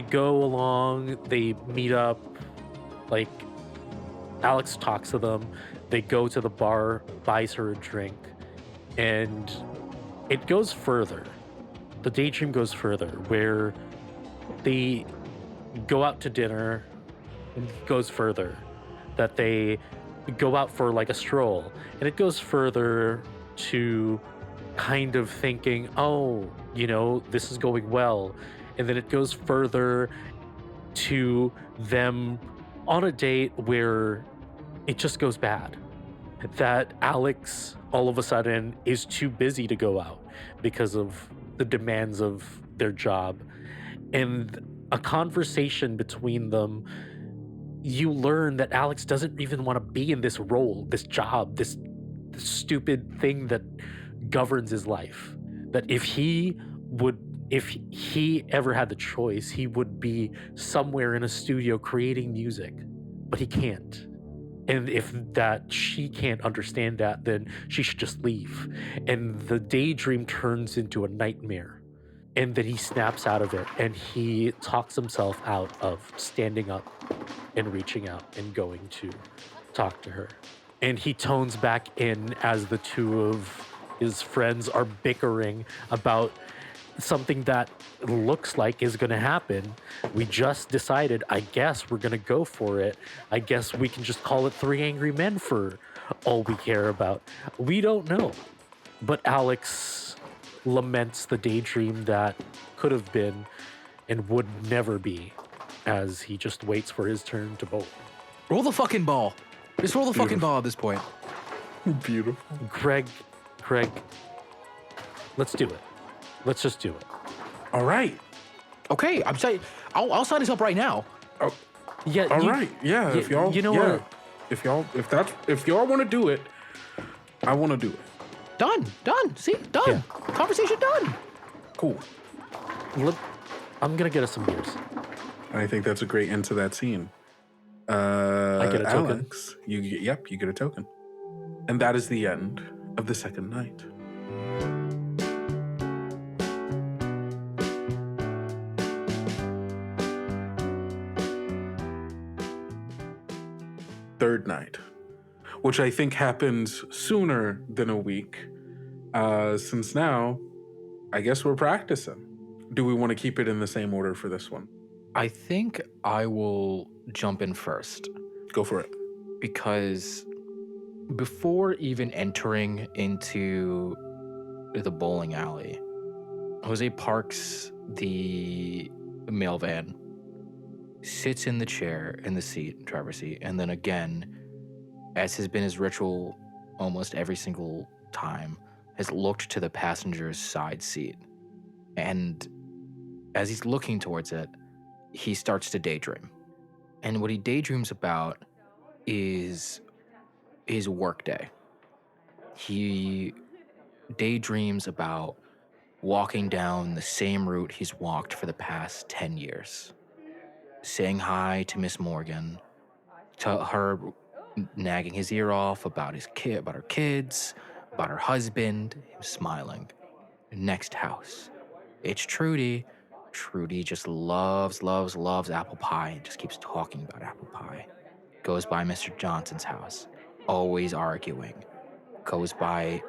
C: go along, they meet up, like Alex talks to them, they go to the bar, buys her a drink, and it goes further. The daydream goes further, where they go out to dinner, and it goes further, that they go out for like a stroll, and it goes further to kind of thinking, oh, this is going well, and then it goes further to them on a date where it just goes bad. That Alex all of a sudden is too busy to go out because of the demands of their job. And a conversation between them, you learn that Alex doesn't even want to be in this role, this job, this stupid thing that governs his life. That if he ever had the choice, he would be somewhere in a studio creating music, but he can't. And if that she can't understand that, then she should just leave. And the daydream turns into a nightmare. And then he snaps out of it, and he talks himself out of standing up and reaching out and going to talk to her. And he tones back in as the two of his friends are bickering about something that looks like is going to happen. We just decided, I guess we're going to go for it. I guess we can just call it 3 Angry Men for all we care about. We don't know. But Alex laments the daydream that could have been and would never be, as he just waits for his turn to bowl.
B: Roll the fucking ball. Just roll the fucking ball at this point.
E: Beautiful.
C: Craig, let's do it. Let's just do it.
E: All right.
B: Okay, I'm saying I'll sign this up right now.
C: Yeah.
E: All right. Yeah. If y'all,
C: you know
E: yeah,
C: what?
E: if y'all want to do it, I want to do it.
B: Done. See, done.
C: Yeah.
B: Conversation done.
E: Cool.
C: I'm gonna get us some beers.
E: I think that's a great end to that scene.
C: I get a token.
E: Alex, you get a token. And that is the end of the second night. Third night, which I think happens sooner than a week, since now, I guess we're practicing. Do we want to keep it in the same order for this one?
B: I think I will jump in first
E: Go for it.
B: because before even entering into the bowling alley, Jose parks the mail van, sits in the chair in the driver's seat, and then again, as has been his ritual almost every single time, has looked to the passenger's side seat. And as he's looking towards it, he starts to daydream. And what he daydreams about is his workday. He daydreams about walking down the same route he's walked for the past 10 years, saying hi to Miss Morgan, to her nagging his ear off about about her kids, about her husband, him smiling. Next house. It's Trudy. Trudy just loves apple pie and just keeps talking about apple pie. Goes by Mr. Johnson's house, always arguing. Goes by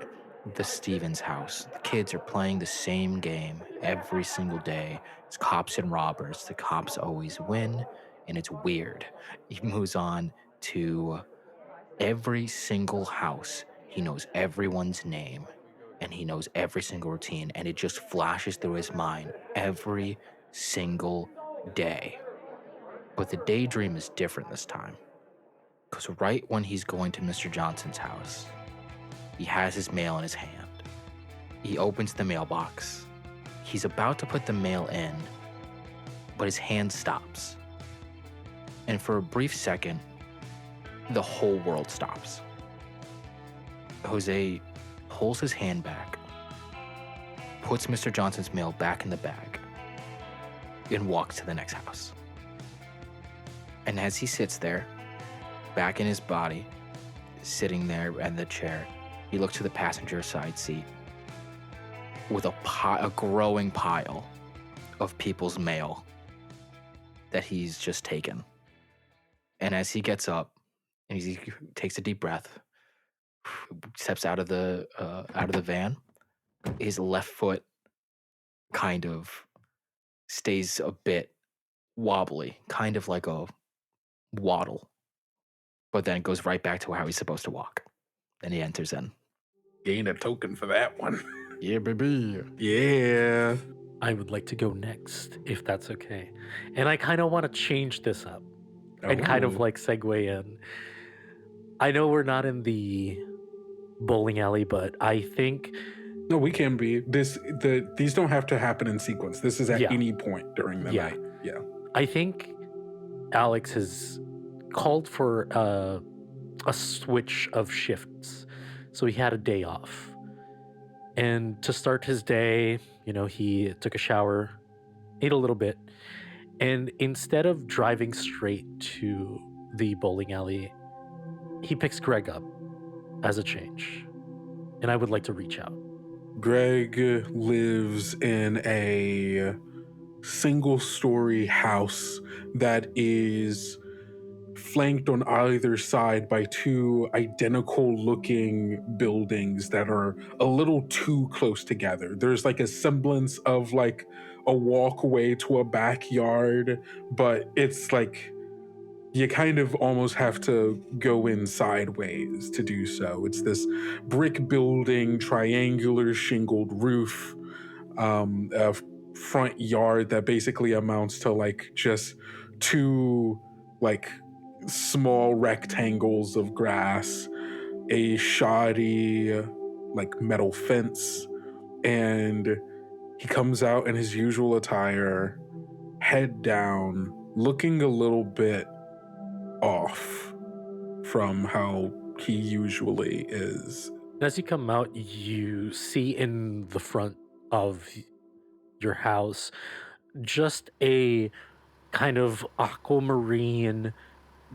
B: the Stevens house. The kids are playing the same game every single day. It's cops and robbers. The cops always win, and it's weird. He moves on to every single house. He knows everyone's name, and he knows every single routine, and it just flashes through his mind every single day. But the daydream is different this time, because right when he's going to Mr. Johnson's house, he has his mail in his hand. He opens the mailbox. He's about to put the mail in, but his hand stops. And for a brief second, the whole world stops. Jose pulls his hand back, puts Mr. Johnson's mail back in the bag, and walks to the next house. And as he sits there, back in his body, sitting there in the chair, he looks to the passenger side seat with a growing pile of people's mail that he's just taken. And as he gets up and he takes a deep breath, steps out of the van, his left foot kind of stays a bit wobbly, kind of like a waddle, but then goes right back to how he's supposed to walk. Then he enters in.
E: Gain a token for that one.
B: Yeah, baby.
E: Yeah.
C: I would like to go next, if that's okay. And I kind of want to change this up and kind of
E: Ooh.
C: like segue in. I know we're not in the bowling alley, but I think
E: No, we can be. These don't have to happen in sequence. This is at
C: Yeah.
E: any point during the
C: Yeah.
E: night. Yeah.
C: I think Alex has called for a switch of shifts. So he had a day off. And to start his day, he took a shower, ate a little bit, and instead of driving straight to the bowling alley, he picks Greg up as a change. And I would like to reach out.
E: Greg lives in a single-story house that is flanked on either side by two identical-looking buildings that are a little too close together. There's like a semblance of like a walkway to a backyard, but it's like you kind of almost have to go in sideways to do so. It's this brick building, triangular shingled roof, a front yard that basically amounts to like just two like small rectangles of grass, a shoddy like metal fence, and he comes out in his usual attire, head down, looking a little bit off from how he usually is.
C: As you come out, you see in the front of your house just a kind of aquamarine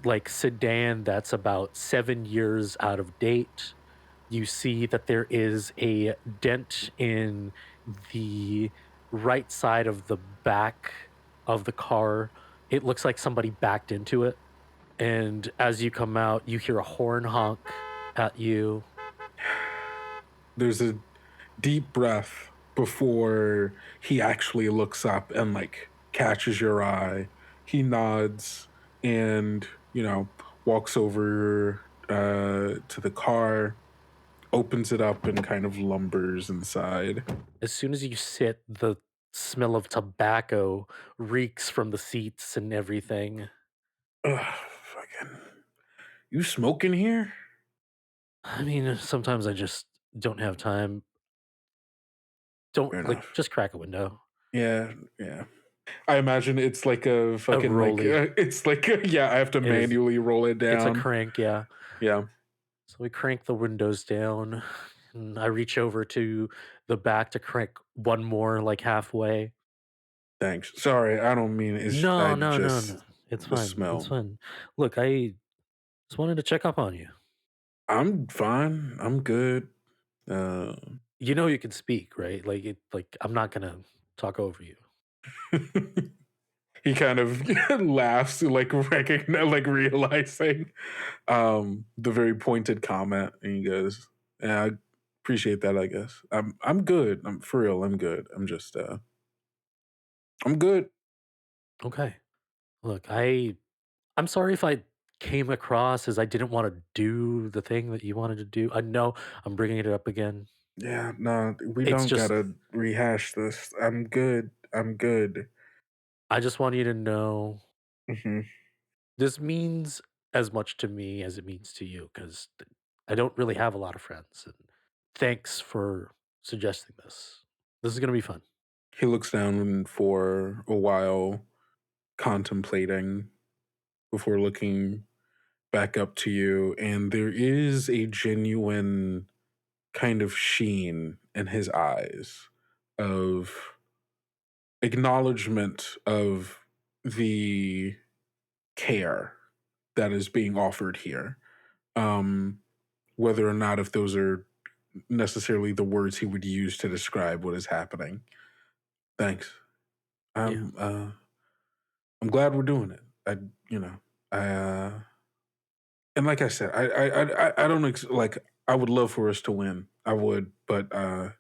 C: like sedan that's about 7 years out of date. You see that there is a dent in the right side of the back of the car. It looks like somebody backed into it. And as you come out, you hear a horn honk at you.
E: There's a deep breath before he actually looks up and like catches your eye. He nods and, walks over to the car, opens it up and kind of lumbers inside.
C: As soon as you sit, the smell of tobacco reeks from the seats and everything.
E: Ugh, fucking. You smoking here?
C: I mean, sometimes I just don't have time. Don't
E: Fair
C: like
E: enough.
C: just crack a window.
E: Yeah. I imagine it's like a fucking
C: rolly.
E: it's like I have to
C: is.
E: manually roll it down.
C: It's a crank, yeah.
E: Yeah.
C: So we crank the windows down, and I reach over to the back to crank one more, like halfway.
E: Thanks. Sorry, I don't mean it.
C: No. It's
E: The
C: fine.
E: smell.
C: It's fine. Look, I just wanted to check up on you.
E: I'm fine. I'm good.
C: You know you can speak, right? Like I'm not gonna talk over you.
E: He kind of laughs, like realizing the very pointed comment, and he goes, "Yeah, I appreciate that. I guess I'm good. I'm for real. I'm good. I'm just I'm good."
C: Okay. Look, I'm sorry if I came across as I didn't want to do the thing that you wanted to do. I know I'm bringing it up again.
E: Yeah, no, we
C: It's
E: don't
C: just
E: gotta rehash this. I'm good. I'm good.
C: I just want you to know
E: Hmm.
C: this means as much to me as it means to you because I don't really have a lot of friends. And thanks for suggesting this. This is going to be fun.
E: He looks down for a while, contemplating before looking back up to you, and there is a genuine kind of sheen in his eyes of acknowledgement of the care that is being offered here. Whether or not if those are necessarily the words he would use to describe what is happening. Thanks.
C: Yeah.
E: I'm glad we're doing it. I and like I said, I don't like I would love for us to win. I would, but I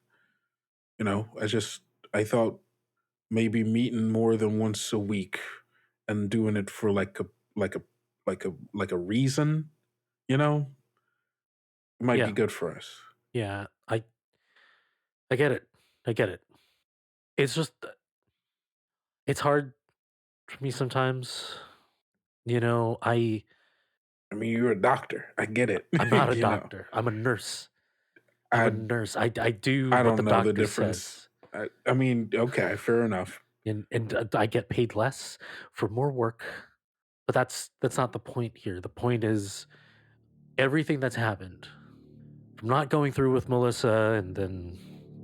E: thought maybe meeting more than once a week and doing it for like a like a reason, might be
C: Yeah.
E: good for us.
C: Yeah. I get it. I get it. It's just, it's hard for me sometimes. I
E: I mean, you're a doctor. I get it.
C: I'm not a doctor. I'm a nurse. I'm a
E: I
C: nurse. I do
E: I
C: what the
E: don't know the
C: doctor
E: difference.
C: says.
E: I mean, okay, fair enough.
C: And I get paid less for more work, but that's not the point here. The point is everything that's happened from not going through with Melissa and then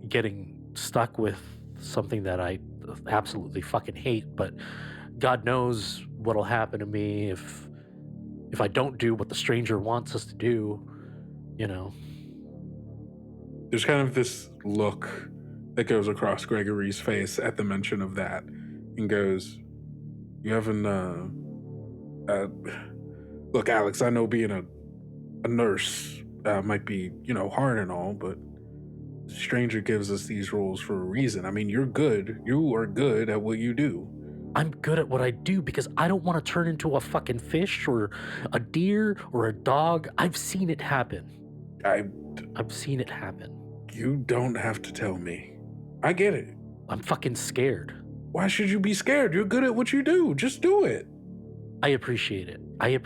C: getting stuck with something that I absolutely fucking hate, but God knows what'll happen to me if I don't do what the stranger wants us to do, you know.
E: There's kind of this look that goes across Gregory's face at the mention of that, and goes, "You haven't look, Alex. I know being a nurse might be hard and all, but the stranger gives us these roles for a reason. I mean, you're good. You are good at what you do."
C: I'm good at what I do because I don't want to turn into a fucking fish or a deer or a dog. I've seen it happen. I've seen it happen.
E: You don't have to tell me. I get it.
C: I'm fucking scared.
E: Why should you be scared? You're good at what you do. Just do it.
C: I appreciate it. The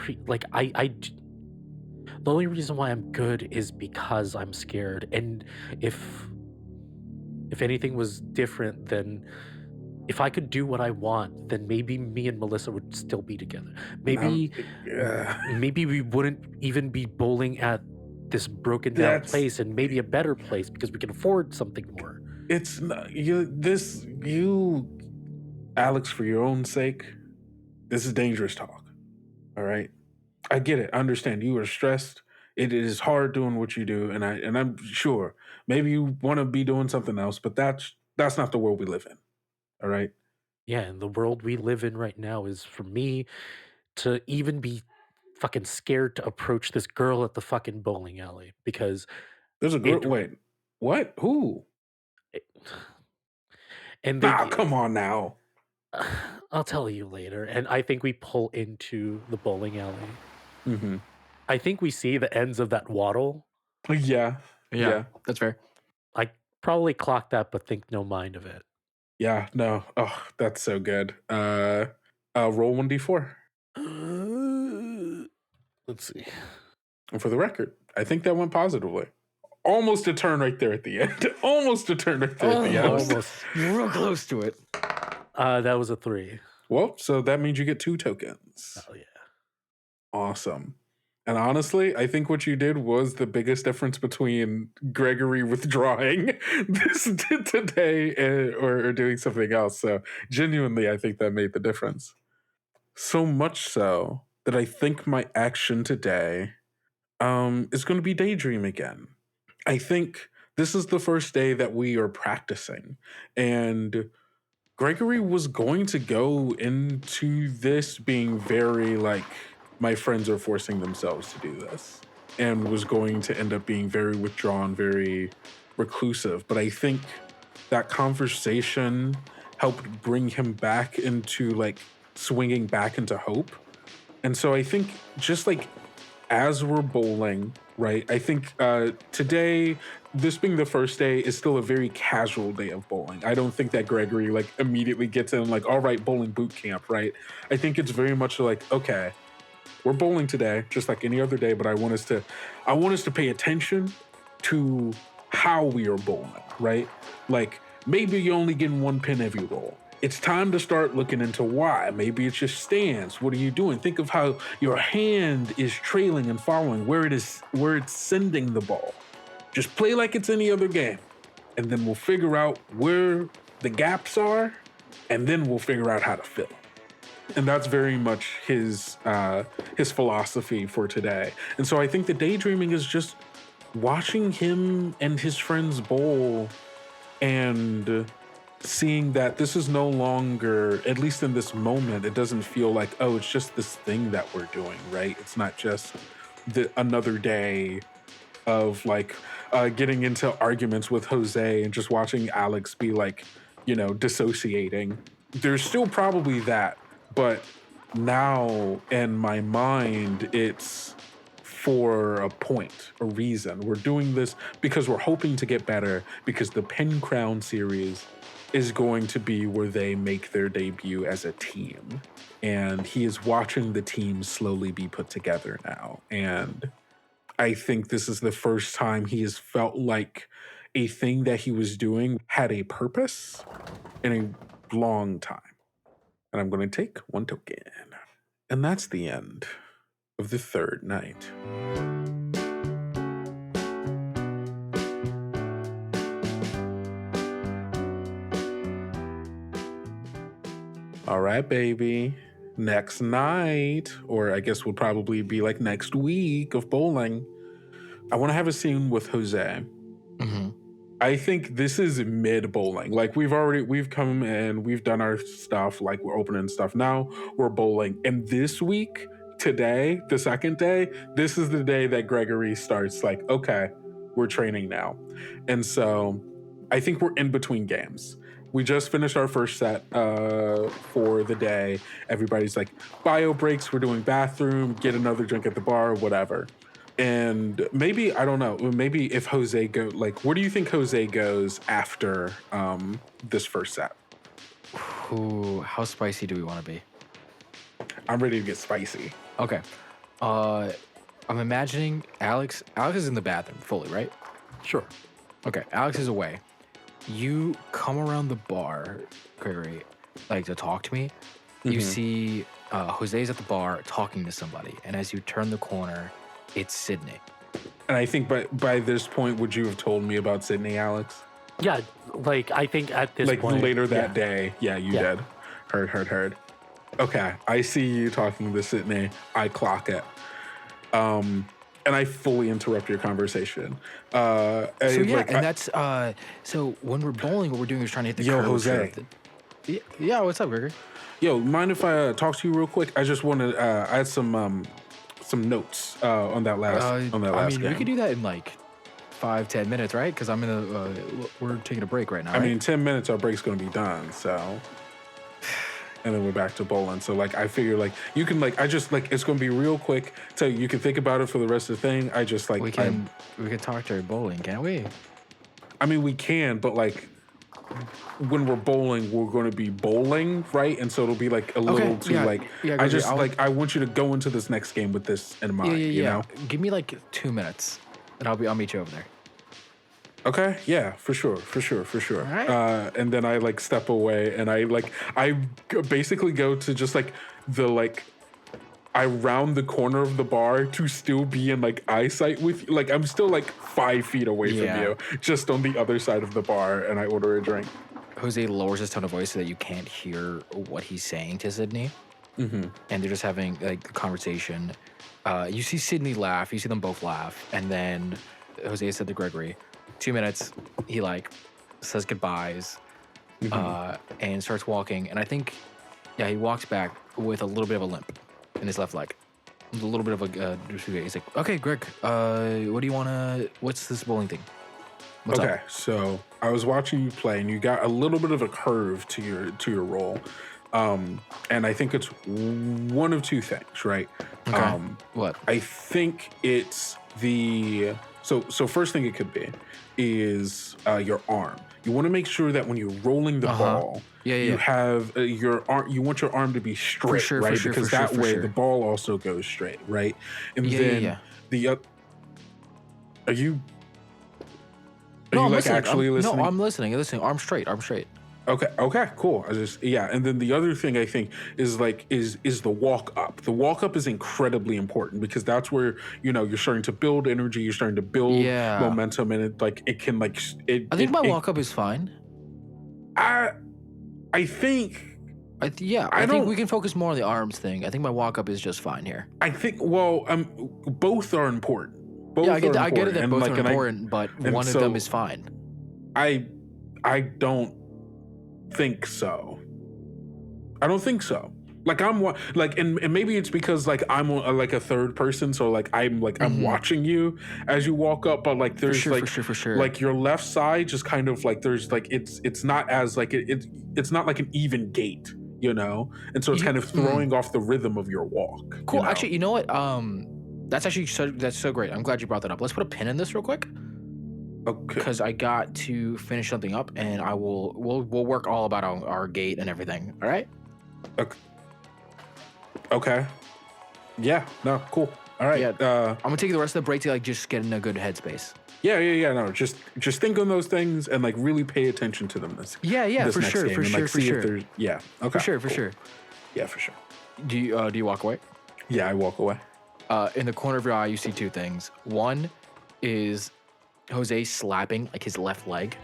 C: only reason why I'm good is because I'm scared. And if anything was different, then if I could do what I want, then maybe me and Melissa would still be together. Maybe we wouldn't even be bowling at this broken down
E: That's-
C: place, and maybe a better place because we can afford something more.
E: It's not Alex, for your own sake, this is dangerous talk. All right? I get it. I understand. You are stressed. It is hard doing what you do, and I'm sure maybe you want to be doing something else, but that's not the world we live in. All right.
C: Yeah, and the world we live in right now is for me to even be fucking scared to approach this girl at the fucking bowling alley because
E: There's a girl.
C: it,
E: Wait, what? Who?
C: it and
E: Nah,
C: they
E: come on now.
C: I'll tell you later. And I think we pull into the bowling alley.
E: Mm-hmm.
C: I think we see the ends of that waddle.
E: Yeah. Yeah.
B: That's fair.
C: I probably clocked that, but think no mind of it.
E: Yeah. No. Oh, that's so good. Roll 1d4.
C: Let's see.
E: And for the record, I think that went positively. Almost a turn right there at the end. Almost a turn right there at the end.
C: Almost.
B: You're real close to it.
C: That was a 3.
E: Well, so that means you get 2 tokens.
C: Oh yeah.
E: Awesome. And honestly, I think what you did was the biggest difference between Gregory withdrawing this today or doing something else. So genuinely, I think that made the difference. So much so that I think my action today is going to be daydream again. I think this is the first day that we are practicing. And Gregory was going to go into this being very like, my friends are forcing themselves to do this, and was going to end up being very withdrawn, very reclusive. But I think that conversation helped bring him back into like swinging back into hope. And so I think just like as we're bowling, right? I think today, this being the first day, is still a very casual day of bowling. I don't think that Gregory like immediately gets in like, all right, bowling boot camp, right? I think it's very much like, okay, we're bowling today, just like any other day, but I want us to pay attention to how we are bowling, right? Like maybe you're only getting 1 pin every roll. It's time to start looking into why. Maybe it's your stance. What are you doing? Think of how your hand is trailing and following where it's sending the ball. Just play like it's any other game. And then we'll figure out where the gaps are, and then we'll figure out how to fill them. And that's very much his philosophy for today. And so I think the daydreaming is just watching him and his friends bowl and seeing that this is no longer, at least in this moment, it doesn't feel like, oh, it's just this thing that we're doing, right? It's not just another day of like getting into arguments with Jose and just watching Alex be like, dissociating. There's still probably that, but now in my mind, it's for a point, a reason. We're doing this because we're hoping to get better, because the Pen Crown series is going to be where they make their debut as a team. And he is watching the team slowly be put together now. And I think this is the first time he has felt like a thing that he was doing had a purpose in a long time. And I'm going to take 1 token. And that's the end of the 3rd night. All right, baby. Next night, or I guess would probably be like next week of bowling, I want to have a scene with Jose.
B: Mm-hmm.
E: I think this is mid bowling. Like we've come and we've done our stuff, like we're opening stuff. Now we're bowling. And this week, today, the second day, this is the day that Gregory starts like, okay, we're training now. And so I think we're in between games. We just finished our first set for the day. Everybody's like, bio breaks, we're doing bathroom, get another drink at the bar, whatever. And maybe, I don't know, maybe if Jose like, where do you think Jose goes after this first set?
B: Ooh, how spicy do we want to be?
E: I'm ready to get spicy.
B: Okay. I'm imagining Alex is in the bathroom fully, right?
C: Sure.
B: Okay, Alex is away. You come around the bar, Gregory, like to talk to me. You see Jose's at the bar talking to somebody. And as you turn the corner, it's Sydney.
E: And I think by this point, would you have told me about Sydney, Alex?
C: Yeah, like I think at this
E: like
C: point,
E: later that day. Yeah, you
C: Yeah.
E: did. Heard. Okay, I see you talking to Sydney. I clock it. And I fully interrupt your conversation.
B: So that's so when we're bowling, what we're doing is trying to hit the
E: Yo,
B: curvature
E: Jose.
B: of yeah, what's up, Gregory?
E: Yo, mind if I talk to you real quick? I just want to add some notes on that last
B: We
E: game.
B: could do that in like 5-10 minutes, right? Because I'm in a we're taking a break right now.
E: I
B: right?
E: mean, 10 minutes, our break's going to be done, so. And then we're back to bowling. So, like, I figure, like, you can, like, I just, like, it's going to be real quick. So you can think about it for the rest of the thing. I just, like,
B: we can talk during bowling, can't we?
E: I mean, we can, but, like, when we're bowling, we're going to be bowling, right? And so it'll be, like, a little too, like, I just, like, I want you to go into this next game with this in mind, you know?
B: Give me, like, 2 minutes, and I'll meet you over there.
E: Okay, yeah, for sure.
B: All right.
E: And then I like step away and I basically go to just like I round the corner of the bar to still be in like eyesight with you. Like I'm still like 5 feet away from you, just on the other side of the bar, and I order a drink.
B: Jose lowers his tone of voice so that you can't hear what he's saying to Sydney.
E: Mm-hmm.
B: And they're just having like a conversation. You see Sydney laugh, you see them both laugh, and then Jose said to Gregory, 2 minutes, he like says goodbyes and starts walking. And I think, he walks back with a little bit of a limp in his left leg. A little bit of a, he's like, okay, Greg, what's this bowling thing? What's up?
E: So I was watching you play and you got a little bit of a curve to your roll. And I think it's one of two things, right?
B: Okay. What?
E: I think it's the, so first thing it could be is your arm. You want to make sure that when you're rolling the ball, you have your arm. You want your arm to be straight, right? Because that way the ball also goes straight, right? And then the are you?
B: No, I'm listening.
E: Actually listening?
B: No, I'm listening. Arm straight.
E: Okay, cool. And then the other thing I think is like is the walk up. The walk up is incredibly important because that's where you're starting to build energy, you're starting to build momentum, and it can like it.
B: I think my walk up is fine.
E: I think.
B: I think we can focus more on the arms thing. I think my walk up is just fine here.
E: I think both are important.
B: I get it that both are important, but one of them is fine.
E: I don't think so. I don't think so. Like I'm like, and maybe it's because like I'm like a third person, so like I'm watching you as you walk up, but like there's
B: for sure.
E: like your left side just kind of like there's like it's not as like it's not like an even gait, and so it's kind of throwing off the rhythm of your walk.
B: Cool. Actually, you know what? That's so great. I'm glad you brought that up. Let's put a pin in this real quick.
E: Okay.
B: Because I got to finish something up, and we'll work all about our gait and everything. All right.
E: Okay. Yeah. No. Cool. All right.
B: Yeah. I'm gonna take the rest of the break to like just get in a good headspace.
E: Yeah. No. Just think on those things and like really pay attention to them. This
B: for sure.
E: Yeah. Okay.
B: For sure.
E: Yeah, for sure.
B: Do you walk away?
E: Yeah, I walk away.
B: In the corner of your eye, you see two things. One is Jose slapping like his left leg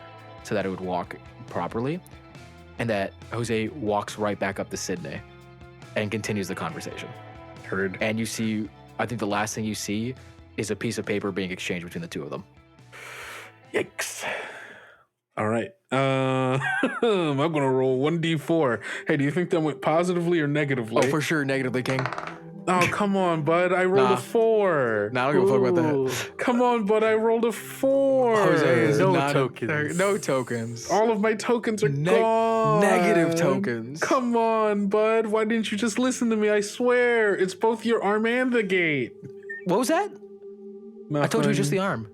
B: so that it would walk properly, and that Jose walks right back up to Sydney and continues the conversation.
E: Heard.
B: And you see, I think the last thing you see is a piece of paper being exchanged between the two of them.
E: Yikes. All right. I'm gonna roll 1d4. Hey, do you think that went positively or negatively?
B: Oh, for sure, negatively, King.
E: Oh, come on, bud. I rolled a 4.
B: Nah, I don't give a fuck about that.
E: Come on, bud. I rolled a 4.
B: Jose is
C: no
B: not
C: tokens.
B: No tokens.
E: All of my tokens are gone.
B: Negative tokens.
E: Come on, bud. Why didn't you just listen to me? I swear. It's both your arm and the gate.
B: What was that?
E: Nothing.
B: I told you just the arm.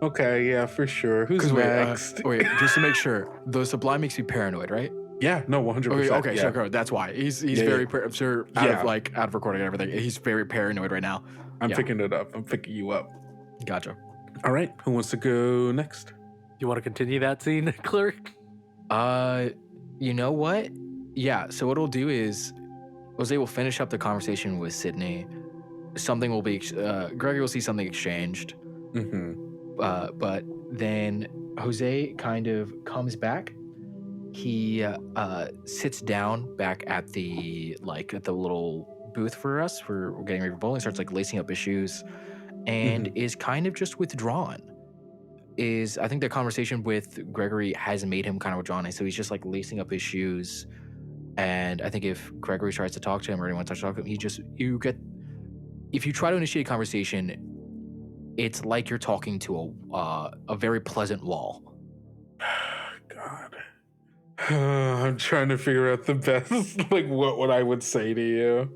E: Okay, yeah, for sure. Who's next?
B: Wait, just to make sure. The Sublime makes you paranoid, right?
E: Yeah, no, 100%.
B: Okay,
E: yeah.
B: sure. That's why. He's very, I'm sure, out of recording and everything, he's very paranoid right now.
E: I'm picking it up. I'm picking you up.
B: Gotcha.
E: All right, who wants to go next?
C: You want to continue that scene, Clerk?
B: You know what? Yeah, so what we'll do is Jose will finish up the conversation with Sydney. Something will be, Gregory will see something exchanged.
E: Mm-hmm.
B: But then Jose kind of comes back. He sits down back at the little booth for us. We're getting ready for bowling. Starts like lacing up his shoes, and is kind of just withdrawn. I think the conversation with Gregory has made him kind of withdrawn, and so he's just like lacing up his shoes. And I think if Gregory tries to talk to him or anyone tries to talk to him, if you try to initiate a conversation, it's like you're talking to a very pleasant wall.
E: God. I'm trying to figure out the best, like, what I would say to you.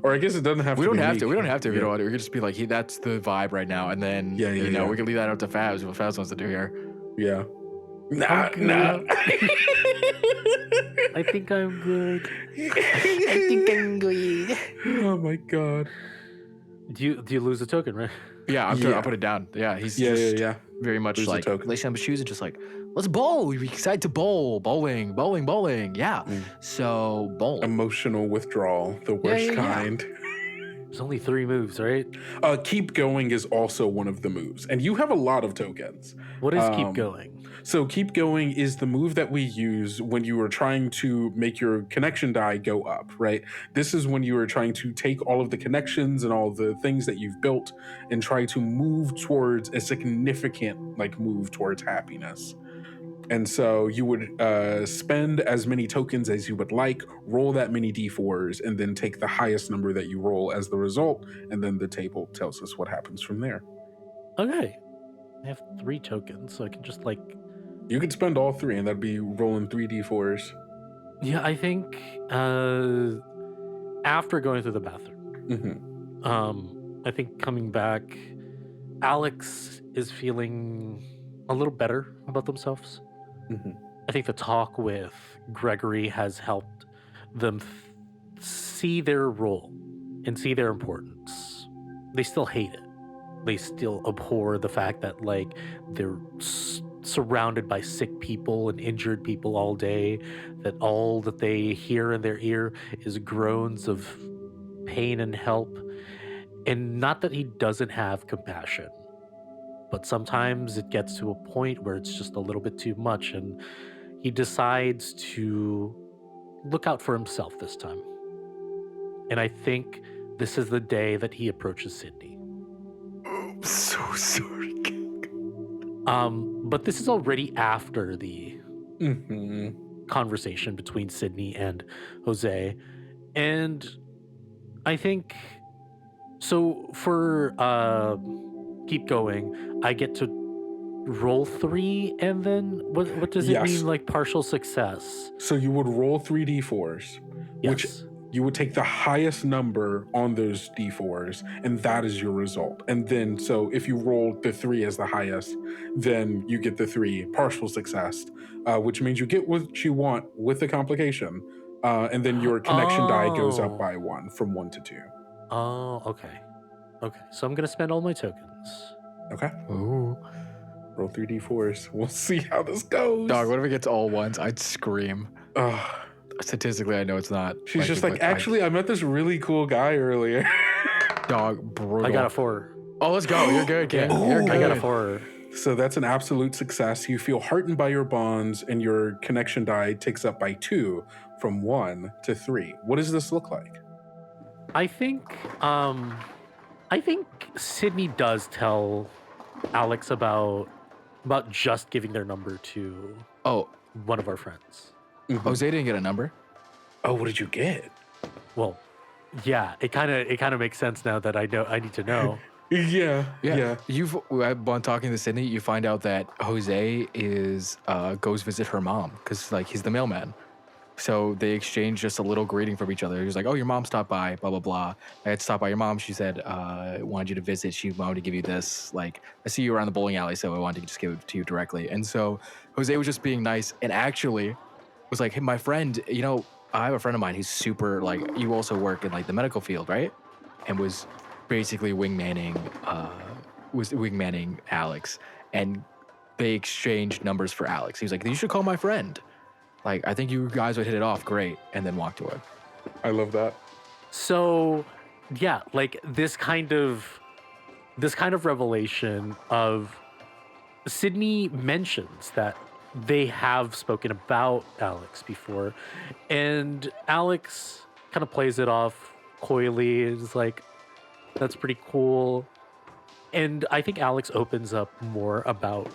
E: Or I guess it doesn't have
B: We
E: to
B: don't
E: be
B: have
E: me.
B: to. We don't have to if you
E: Yeah.
B: don't want to. We could just be like, that's the vibe right now. And then, we can leave that up to Fabs, what Fabs wants to do here.
E: Yeah.
C: I'm good.
E: Nah.
C: I think I'm good.
B: I think I'm good.
E: Oh my God.
C: Do you lose a token, right?
B: Yeah, I'll put it down. Yeah, he's just very much
E: Lose a
B: like
E: token.
B: lacing up his shoes and just like, let's bowl. We're excited to bowl. Bowling. Yeah. So bowl.
E: Emotional withdrawal, the worst kind.
C: There's only 3 moves, right?
E: Keep going is also one of the moves, and you have a lot of tokens.
C: What is keep going?
E: So keep going is the move that we use when you are trying to make your connection die go up, right? This is when you are trying to take all of the connections and all the things that you've built and try to move towards a significant like move towards happiness. And so you would spend as many tokens as you would like, roll that many d4s, and then take the highest number that you roll as the result, and then the table tells us what happens from there.
C: Okay. I have 3 tokens, so I can just like...
E: You could spend all 3, and that'd be rolling 3 d4s.
C: Yeah, I think after going through the bathroom, I think coming back, Alex is feeling a little better about themselves. I think the talk with Gregory has helped them see their role and see their importance. They still hate it. They still abhor the fact that like they're surrounded by sick people and injured people all day, that all that they hear in their ear is groans of pain and help. And not that he doesn't have compassion, but sometimes it gets to a point where it's just a little bit too much, and he decides to look out for himself this time. And I think this is the day that he approaches Sydney.
B: I'm so sorry.
C: But this is already after the conversation between Sydney and Jose. And I think, so for keep going, I get to roll 3, and then what does it mean, like partial success?
E: So you would roll 3 d4s, which you would take the highest number on those d4s, and that is your result. And then, so if you roll the 3 as the highest, then you get the 3 partial success, which means you get what you want with the complication, and then your connection die goes up by 1 from 1 to 2.
C: Oh, okay. Okay, so I'm gonna spend all my tokens.
E: Okay.
B: Ooh.
E: Roll 3 d4s. We'll see how this goes.
B: Dog, what if it gets all ones? I'd scream. Statistically, I know it's not.
E: She's just like, actually, I met this really cool guy earlier.
B: Dog, brutal.
C: I got a 4.
B: Oh, let's go. You're good, kid. You're good.
C: I got a 4.
E: So that's an absolute success. You feel heartened by your bonds, and your connection die takes up by 2 from 1 to 3. What does this look like?
C: I think Sydney does tell Alex about just giving their number to one of our friends.
B: Jose didn't get a number.
E: Oh, what did you get?
C: Well, yeah, it kind of makes sense now that I need to know.
E: Yeah.
B: Upon talking to Sydney, you find out that Jose goes visit her mom because like he's the mailman. So they exchange just a little greeting from each other. He was like, "Oh, your mom stopped by, blah blah blah. I had to stop by your mom. She said wanted you to visit. She wanted to give you this. Like, I see you around the bowling alley, so I wanted to just give it to you directly." And so Jose was just being nice and actually was like, "Hey, my friend, I have a friend of mine who's super like, you also work in like the medical field, right?" And was basically wingmanning Alex, and they exchanged numbers for Alex. He was like, "You should call my friend. Like, I think you guys would hit it off great," and then walked away.
E: I love that.
C: So, yeah, like this kind of revelation of Sydney mentions that they have spoken about Alex before, and Alex kind of plays it off coyly is like, that's pretty cool. And I think Alex opens up more about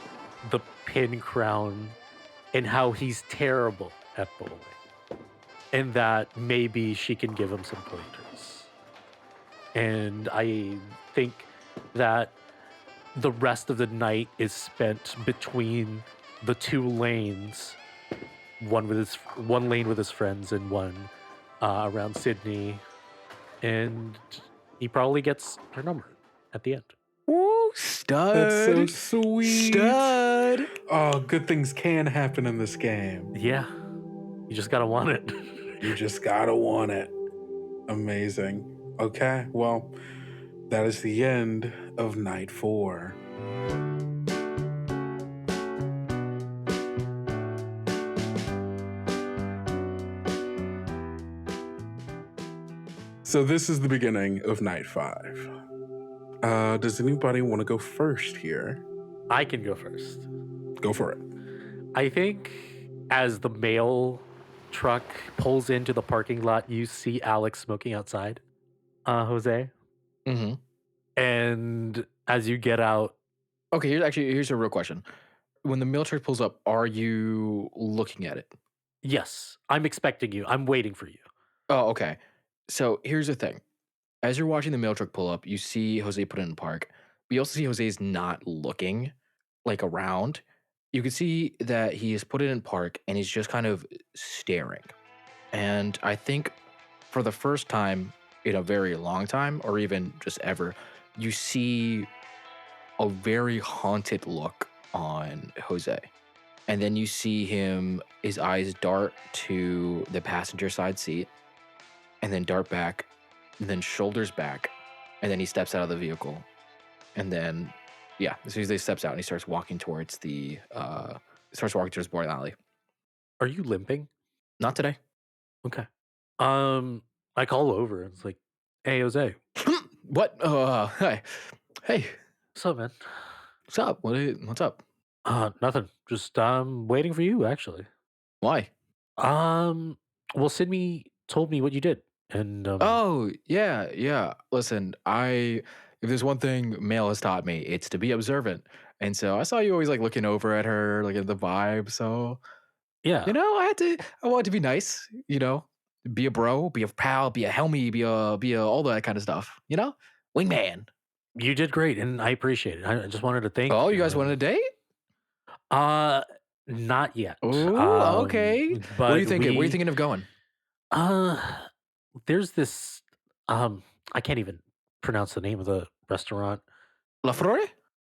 C: the pin crown and how he's terrible at bowling. And that maybe she can give him some pointers. And I think that the rest of the night is spent between the two lanes, one lane with his friends and one around Sydney, and he probably gets her number at the end.
B: Woo, stud.
E: That's so sweet.
B: Stud.
E: Oh, good things can happen in this game.
C: Yeah, you just gotta want it.
E: You just gotta want it. Amazing. Okay, well, that is the end of night 4. So this is the beginning of night 5. Does anybody want to go first here?
C: I can go first.
E: Go for it.
C: I think as the mail truck pulls into the parking lot, you see Alex smoking outside, Jose.
B: Mm-hmm.
C: And as you get out,
B: Okay, here's a real question. When the mail truck pulls up, are you looking at it?
C: yes, I'm expecting you. I'm waiting for you.
B: Oh, okay. So here's the thing. As you're watching the mail truck pull up, you see Jose put it in park. But you also see Jose's not looking like around. You can see that he has put it in park and he's just kind of staring. And I think for the first time in a very long time, or even just ever, you see a very haunted look on Jose. And then you see his eyes dart to the passenger side seat, and then dart back, and then shoulders back, and then he steps out of the vehicle. And then, yeah, as soon as he steps out and he starts walking towards the bowling alley.
C: Are you limping?
B: Not today.
C: Okay. I call over and it's like, hey, Jose.
B: What? Hey. Hey,
C: What's up, man?
B: what's up? What's up?
C: Nothing. Just waiting for you, actually.
B: Why?
C: Well, Sydney told me what you did. And
B: Oh, yeah. Listen, if there's one thing Mail has taught me, it's to be observant. And so I saw you always like looking over at her, like at the vibe. So,
C: yeah.
B: I wanted to be nice, be a bro, be a pal, be a helmie, be a all that kind of stuff, wingman.
C: You did great, and I appreciate it. I just wanted to thank
B: Oh,
C: you.
B: you guys wanted a date?
C: Not yet.
B: Ooh, okay.
C: But
B: What are you thinking? Where are you thinking of going?
C: There's this. I can't even pronounce the name of the restaurant.
B: La Flore?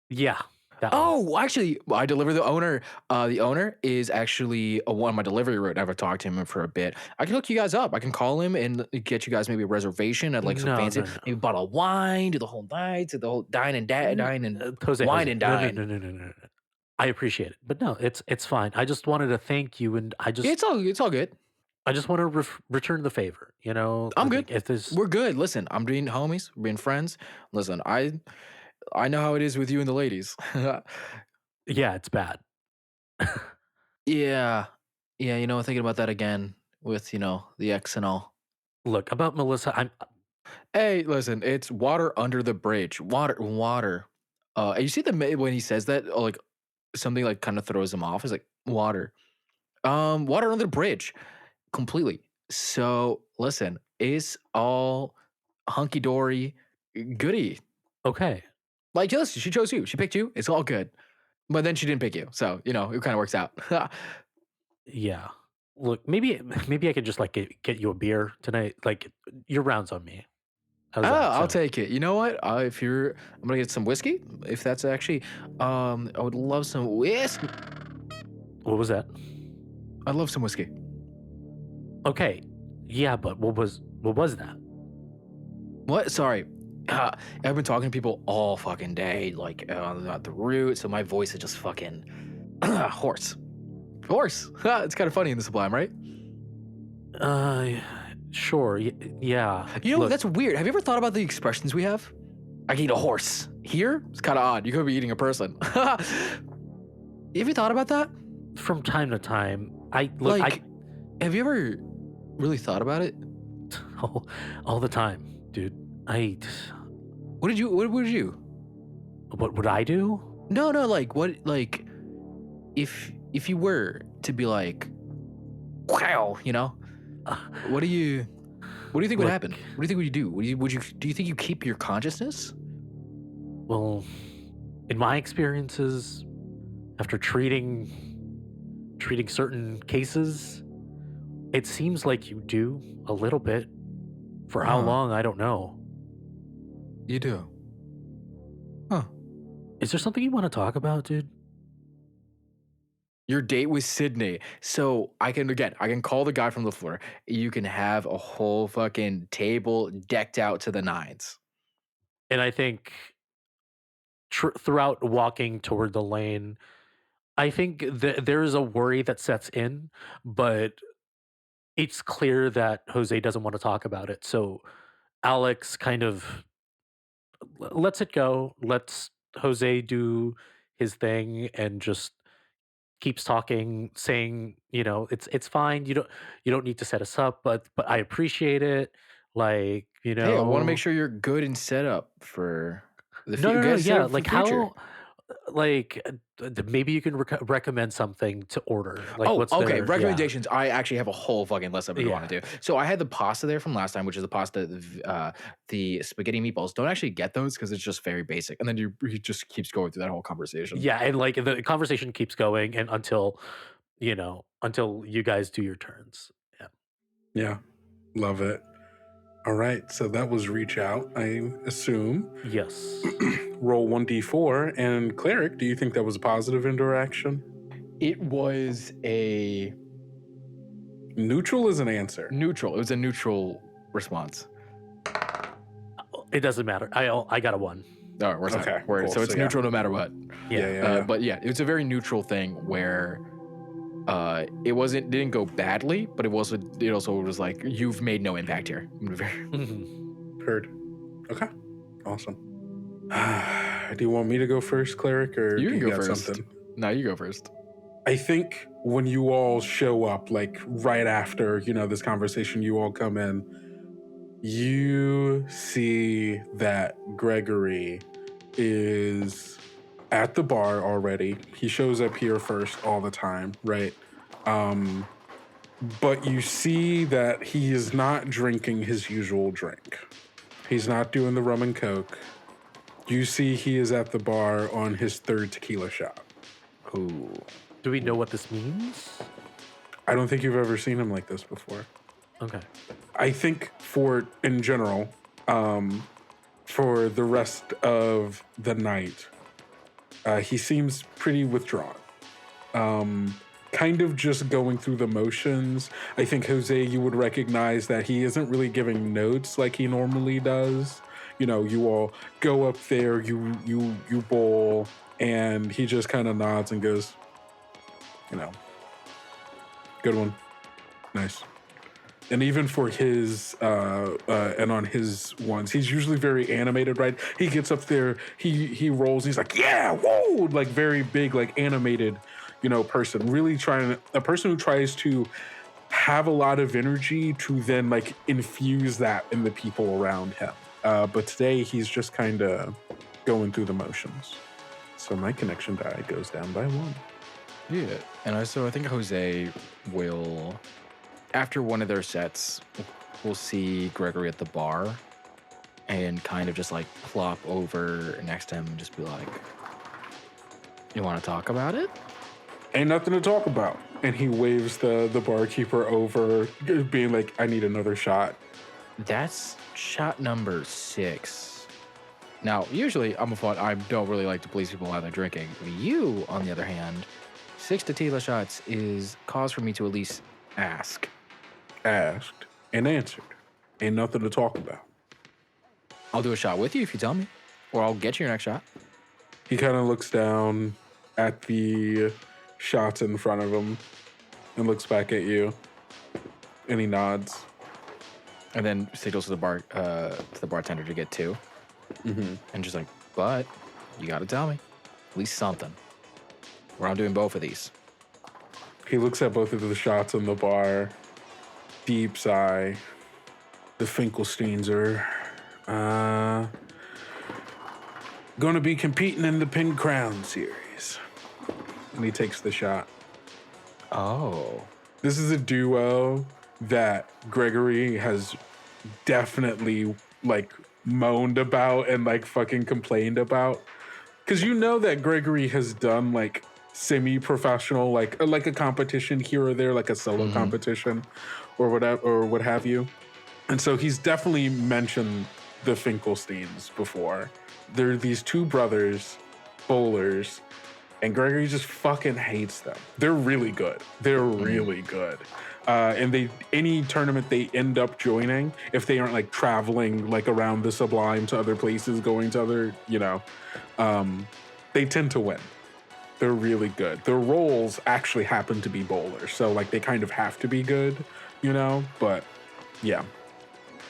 C: Yeah. That one.
B: Oh, actually, I deliver the owner. The owner is actually on my delivery route. I haven't talked to him for a bit. I can hook you guys up. I can call him and get you guys maybe a reservation at like some
C: No,
B: fancy,
C: no, no.
B: maybe a bottle of wine, do the whole night, do the whole dine and
C: Jose,
B: wine
C: Jose,
B: and
C: no,
B: dine.
C: No. I appreciate it, but no, it's fine. I just wanted to thank you, and
B: It's all good.
C: I just want to return the favor.
B: I'm
C: I
B: good.
C: think if there's
B: We're good. Listen, I'm being homies. We're being friends. Listen, I know how it is with you and the ladies.
C: yeah, it's bad.
B: Yeah, thinking about that again with the ex and all.
C: Look, about Melissa,
B: Hey, listen, it's water under the bridge. Water. And you see when he says that, like something like kind of throws him off. It's like water. Water under the bridge, completely. So listen, it's all hunky dory, goody.
C: okay.
B: Like, listen, she chose you. She picked you. It's all good. But then she didn't pick you, so it kind of works out.
C: Yeah. Look, maybe I could just like get you a beer tonight. Like your rounds on me. How's that
B: I'll
C: sound?
B: take it. You know what? I'm gonna get some whiskey. If that's actually, I would love some whiskey.
C: What was that?
B: I'd love some whiskey.
C: Okay. Yeah, but what was that?
B: What? Sorry. I've been talking to people all fucking day, like about the route, so my voice is just fucking hoarse. It's kind of funny in the Sublime, right?
C: Sure. Yeah.
B: Look, that's weird. Have you ever thought about the expressions we have? I can eat a horse. Here, it's kind of odd. You could be eating a person. Have you thought about that?
C: From time to time,
B: Have you ever really thought about it?
C: all the time. dude,
B: What did you? What would you?
C: what would I do?
B: No, like what? Like if you were to be like, wow, you know, what do you think would
C: Look,
B: happen? What do you think would you do? Do you think you keep your consciousness?
C: Well, in my experiences, after treating certain cases, it seems like you do a little bit. For how
B: Huh.
C: long, I don't know.
B: You do. Huh.
C: Is there something you want to talk about, dude?
B: Your date with Sydney. So I can call the guy from the floor. You can have a whole fucking table decked out to the nines.
C: And I think throughout walking toward the lane, I think there is a worry that sets in, but it's clear that Jose doesn't want to talk about it. So Alex kind of lets it go, lets Jose do his thing, and just keeps talking, saying, it's fine. You don't need to set us up, but I appreciate it. Like,
B: Hey, I want to make sure you're good and set up for the
C: no, yeah,
B: for
C: like
B: the future.
C: how, like maybe you can recommend something to order. Like, what's
B: okay.
C: their,
B: Recommendations. I actually have a whole fucking list of what I want to
C: Yeah.
B: do. So I had the pasta there from last time, which is the pasta, the spaghetti meatballs. Don't actually get those because it's just very basic. And then he just keeps going through that whole conversation.
C: Yeah, and like the conversation keeps going, and until you guys do your turns. Yeah.
E: Yeah, love it. All right, so that was reach out, I assume.
C: Yes.
E: Roll 1d4. And Cleric, do you think that was a positive interaction?
B: It was a
E: Neutral is an answer.
B: neutral. It was a neutral response.
C: It doesn't matter. I got a 1.
B: All right, we're set.
E: Okay,
B: We're-
E: cool.
B: So it's
E: So, yeah.
B: neutral no matter what.
E: Yeah.
B: But yeah, it's a very neutral thing where it didn't go badly, but it also was like, you've made no impact here.
E: Heard. Okay, awesome. Do you want me to go first, Cleric, or
B: You
E: do
B: can
E: you
B: go
E: got
B: first.
E: something?
B: No, you go first.
E: I think when you all show up, like right after, this conversation, you all come in, you see that Gregory is at the bar already. He shows up here first all the time, right? But you see that he is not drinking his usual drink. He's not doing the rum and coke. You see he is at the bar on his 3rd tequila shot.
B: Ooh.
C: Do we know what this means?
E: I don't think you've ever seen him like this before.
C: Okay.
E: I think in general, for the rest of the night, he seems pretty withdrawn. Kind of just going through the motions. I think, Jose, you would recognize that he isn't really giving notes like he normally does. You all go up there, you bowl, and he just kind of nods and goes, good one. Nice. And even for his, and on his ones, he's usually very animated, right? He gets up there, he rolls, he's like, yeah, whoa! Like very big, like animated, person. Really a person who tries to have a lot of energy to then like infuse that in the people around him. But today he's just kind of going through the motions. So my connection die goes down by 1.
B: Yeah. And I think Jose will, after one of their sets, we'll see Gregory at the bar and kind of just like plop over next to him and just be like, you want to talk about it?
E: Ain't nothing to talk about. And he waves the barkeeper over, being like, I need another shot.
B: That's shot number 6. Now, usually I don't really like to police people while they're drinking. You, on the other hand, 6 tequila shots is cause for me to at least ask.
E: Asked and answered. Ain't nothing to talk about.
B: I'll do a shot with you if you tell me, or I'll get you your next shot.
E: He kind of looks down at the shots in front of him and looks back at you, and he nods.
B: And then signals to the bartender to get 2.
E: Mm-hmm.
B: And just like, but you got to tell me at least something, or I'm doing both of these.
E: He looks at both of the shots in the bar, deep sigh. The Finkelsteins are Gonna be competing in the Pin Crown series. And he takes the shot.
B: Oh.
E: This is a duo that Gregory has definitely like moaned about and like fucking complained about. Cause you know that Gregory has done like semi-professional, like a competition here or there, like a solo competition or whatever, or what have you. And so he's definitely mentioned the Finkelsteins before. They're these two brothers, bowlers, and Gregory just fucking hates them. They're really good. They're really good. And any tournament they end up joining, if they aren't like traveling like around the Sublime to other places, going to other, they tend to win. They're really good. Their roles actually happen to be bowlers, so like they kind of have to be good, but yeah.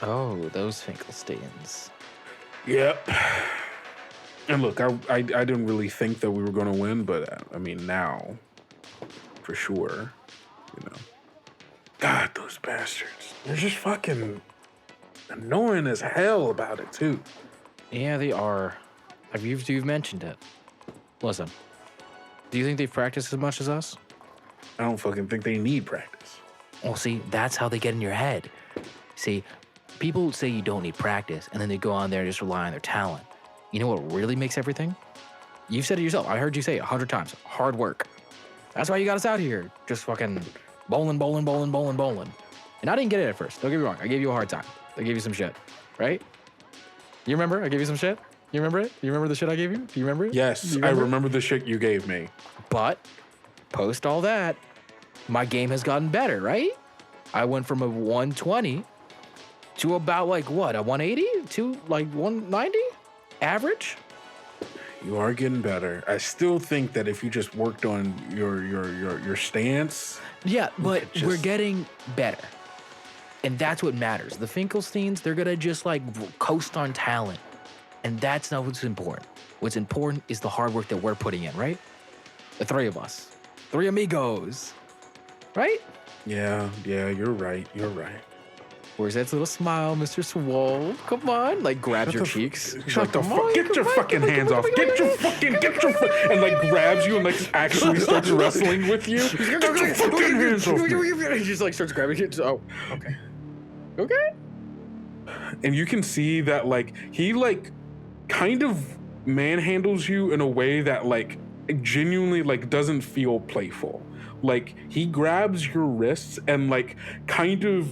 B: Oh, those Finkelsteins.
E: Yep. And look, I didn't really think that we were going to win, but I mean, now, for sure, God, those bastards. They're just fucking annoying as hell about it, too.
B: Yeah, they are. You've mentioned it. Listen, do you think they practice as much as us?
E: I don't fucking think they need practice.
B: Well, see, that's how they get in your head. See, people say you don't need practice, and then they go on there and just rely on their talent. You know what really makes everything? You've said it yourself. I heard you say it 100 times. Hard work. That's why you got us out here. Just fucking bowling. And I didn't get it at first. Don't get me wrong. I gave you a hard time. I gave you some shit, right? You remember? I gave you some shit? You remember it? You remember the shit I gave you? Do you remember it?
E: Yes, I remember the shit you gave me.
B: But post all that, my game has gotten better, right? I went from a 120 to about like what, a 180 to like 190 average.
E: You are getting better. I still think that if you just worked on your stance.
B: Yeah, but we're getting better. And that's what matters. The Finkelsteins, they're gonna just like coast on talent. And that's not what's important. What's important is the hard work that we're putting in, right? The three of us. Three amigos. Right?
E: Yeah, you're right.
B: Where's that little smile, Mr. Swole? Come on. Like, grabs your cheeks.
E: Shut the fuck. Get your fucking hands off. Get your and like grabs you and like actually starts wrestling with you. Get your fucking hands off me.
B: He just like starts grabbing you. Oh, okay. Okay.
E: And you can see that like he like kind of manhandles you in a way that like genuinely like doesn't feel playful. Like he grabs your wrists and like kind of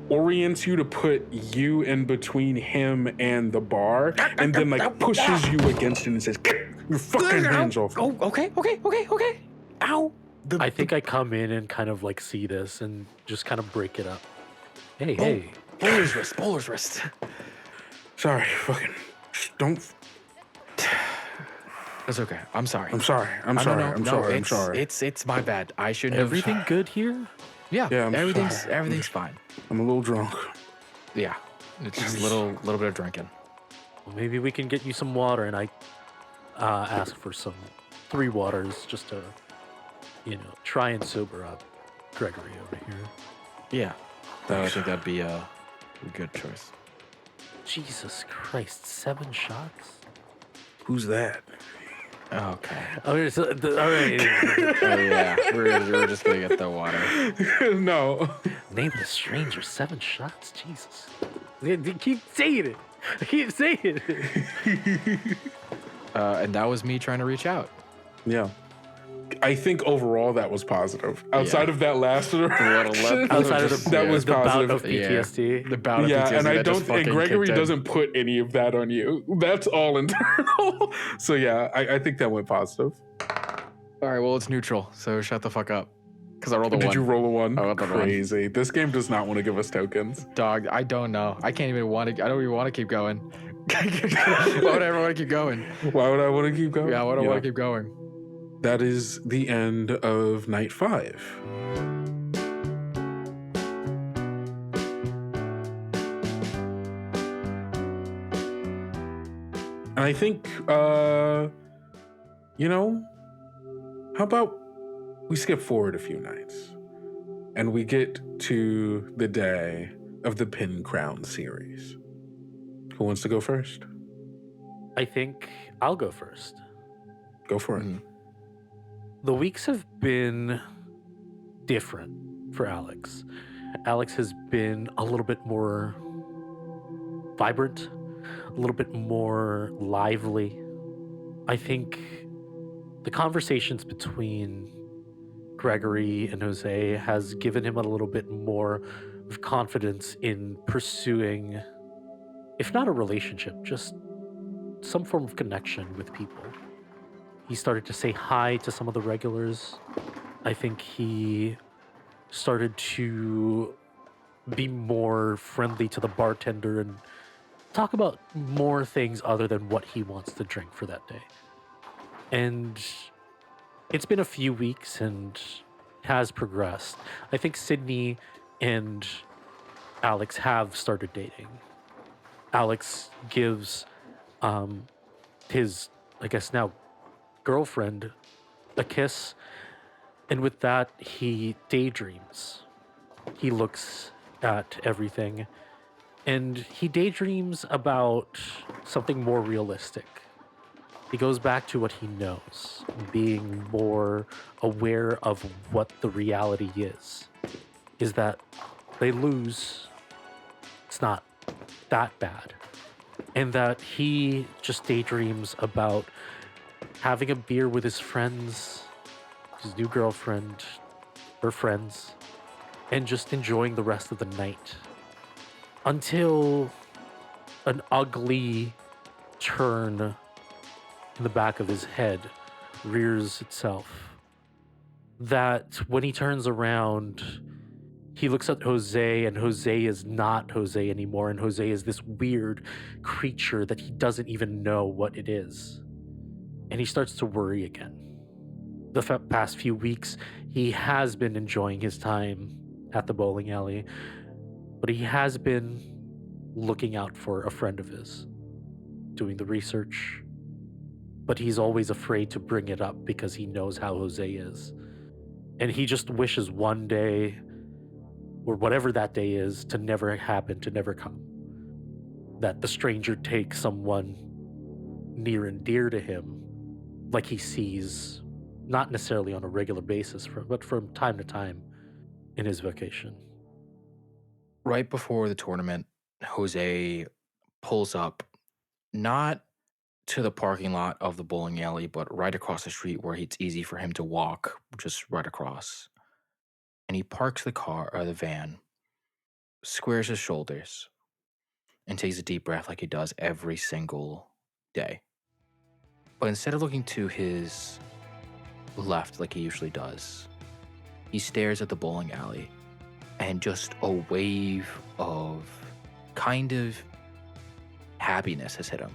E: orients you to put you in between him and the bar, and then like pushes you against it and says, "Get your fucking hands off."
B: Oh, okay. Ow.
C: I think I come in and kind of like see this and just kind of break it up. Hey.
B: Bowler's wrist.
E: Sorry, fucking don't.
B: That's okay. I'm sorry.
E: I'm sorry. I'm sorry.
B: It's my bad. I shouldn't have.
C: Everything good here?
B: Yeah,
E: I'm
B: everything's fine.
E: I'm a little drunk.
B: Yeah, it's just a little bit of drinking.
C: Well, maybe we can get you some water, and I ask for some 3 waters just to, try and sober up Gregory over here.
B: Yeah, I think that'd be a good choice.
C: Jesus Christ, 7 shots?
E: Who's that?
B: Okay.
C: Okay, so all right.
B: Yeah, we're just gonna get the water.
E: No.
C: Name the stranger 7 shots? Jesus. Keep saying it.
B: And that was me trying to reach out.
E: Yeah. I think overall that was positive. Outside of that last interaction,
C: Outside of
E: that was
C: the
E: positive.
C: bout of PTSD.
B: The bout of PTSD.
E: And I
B: that just
E: don't. And
B: fucking
E: Gregory
B: kicked in.
E: doesn't put any of that on you. That's all internal. So yeah, I think that went positive.
B: All right, well it's neutral, so shut the fuck up. Because I rolled a 1.
E: Did you roll a 1?
B: I rolled a 1.
E: Crazy. This game does not want to give us tokens.
B: Dog, I don't know. I don't even want to keep going. Why would I ever want to keep going?
E: Why would I want to keep going?
B: Yeah, why do I want to keep going?
E: That is the end of night 5. And I think, how about we skip forward a few nights and we get to the day of the Pin Crown series. Who wants to go first?
C: I think I'll go first.
E: Go for it.
B: Mhm.
C: The weeks have been different for Alex. Alex has been a little bit more vibrant, a little bit more lively. I think the conversations between Gregory and Jose has given him a little bit more of confidence in pursuing, if not a relationship, just some form of connection with people. He started to say hi to some of the regulars. I think he started to be more friendly to the bartender and talk about more things other than what he wants to drink for that day. And it's been a few weeks and has progressed. I think Sydney and Alex have started dating. Alex gives his, I guess now, girlfriend a kiss, and with that, he daydreams. He looks at everything, and he daydreams about something more realistic. He goes back to what he knows, being more aware of what the reality is that they lose, it's not that bad, and that he just daydreams about having a beer with his friends, his new girlfriend, her friends, and just enjoying the rest of the night. Until an ugly turn in the back of his head rears itself. That when he turns around, he looks at Jose, and Jose is not Jose anymore, and Jose is this weird creature that he doesn't even know what it is. And he starts to worry again. The past few weeks, he has been enjoying his time at the bowling alley, but he has been looking out for a friend of his, doing the research. But he's always afraid to bring it up because he knows how Jose is. And he just wishes one day, or whatever that day is, to never happen, to never come. That the stranger takes someone near and dear to him, like he sees, not necessarily on a regular basis, but from time to time in his vacation.
B: Right before the tournament, Jose pulls up, not to the parking lot of the bowling alley, but right across the street where it's easy for him to walk, just right across. And he parks the van, squares his shoulders, and takes a deep breath like he does every single day. But instead of looking to his left like he usually does, he stares at the bowling alley, and just a wave of kind of happiness has hit him.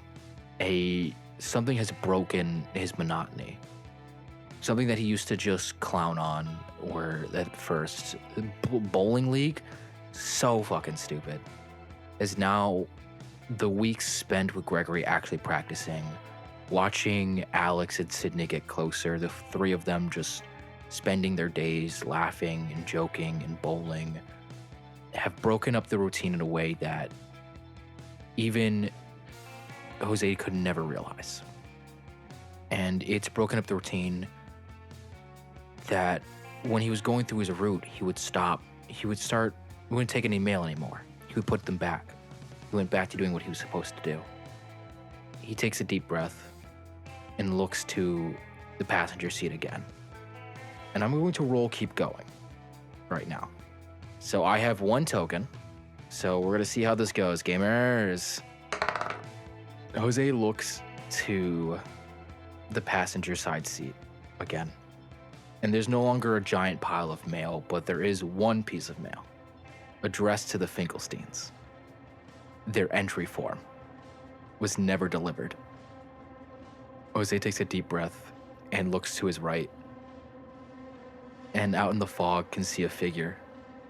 B: Something has broken his monotony. Something that he used to just clown on, or at first, bowling league, so fucking stupid, is now the weeks spent with Gregory actually practicing, watching Alex and Sydney get closer, the three of them just spending their days laughing and joking and bowling, have broken up the routine in a way that even Jose could never realize. And it's broken up the routine that when he was going through his route, he would wouldn't take any mail anymore. He would put them back. He went back to doing what he was supposed to do. He takes a deep breath and looks to the passenger seat again. And I'm going to roll keep going right now. So I have one token. So we're going to see how this goes, gamers. Jose looks to the passenger side seat again. And there's no longer a giant pile of mail, but there is one piece of mail addressed to the Finkelsteins. Their entry form was never delivered. Jose takes a deep breath and looks to his right. And out in the fog can see a figure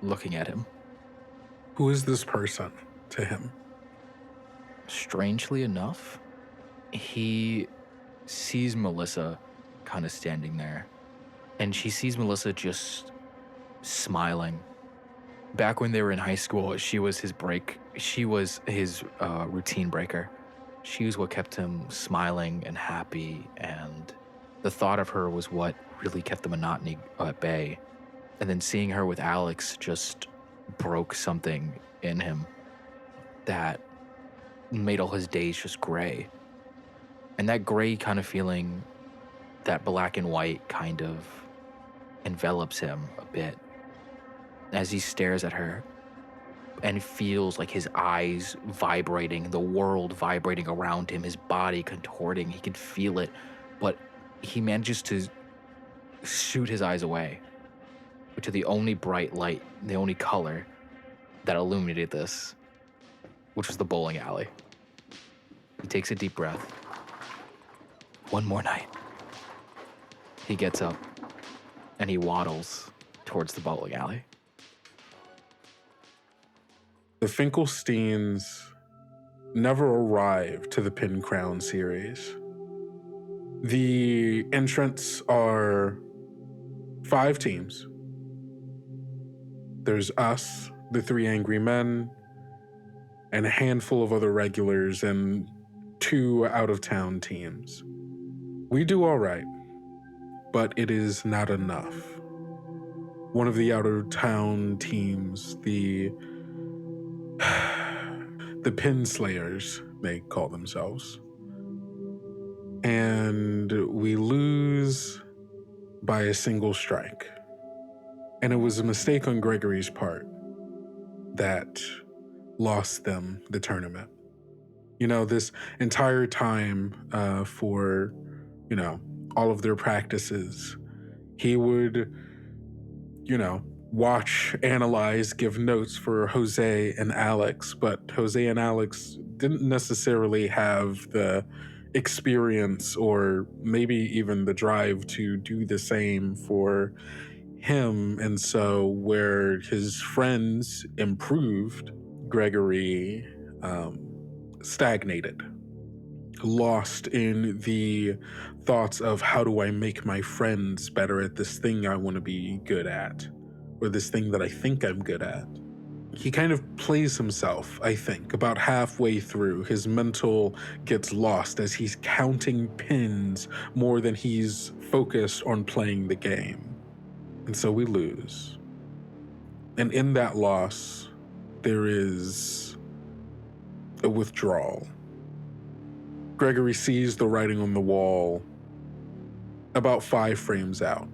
B: looking at him.
E: Who is this person to him?
B: Strangely enough, he sees Melissa kind of standing there. And she sees Melissa just smiling back when they were in high school, she was his routine breaker. She was what kept him smiling and happy, and the thought of her was what really kept the monotony at bay. And then seeing her with Alex just broke something in him that made all his days just gray. And that gray kind of feeling, that black and white kind of envelops him a bit as he stares at her and feels like his eyes vibrating, the world vibrating around him, his body contorting. He can feel it, but he manages to shoot his eyes away to the only bright light, the only color that illuminated this, which was the bowling alley. He takes a deep breath. One more night. He gets up and he waddles towards the bowling alley.
E: The Finkelsteins never arrived to the Pin Crown series. The entrants are 5 teams. There's us, the 3 angry men, and a handful of other regulars and 2 out-of-town teams. We do all right, but it is not enough. One of the out-of-town teams, the Pin Slayers, they call themselves. And we lose by a single strike. And it was a mistake on Gregory's part that lost them the tournament. You know, this entire time for, you know, all of their practices, he would, you know, watch, analyze, give notes for José and Alex, but José and Alex didn't necessarily have the experience or maybe even the drive to do the same for him. And so where his friends improved, Gregory stagnated, lost in the thoughts of how do I make my friends better at this thing I want to be good at, or this thing that I think I'm good at. He kind of plays himself, I think. About halfway through, his mental gets lost as he's counting pins more than he's focused on playing the game. And so we lose. And in that loss, there is a withdrawal. Gregory sees the writing on the wall about 5 frames out.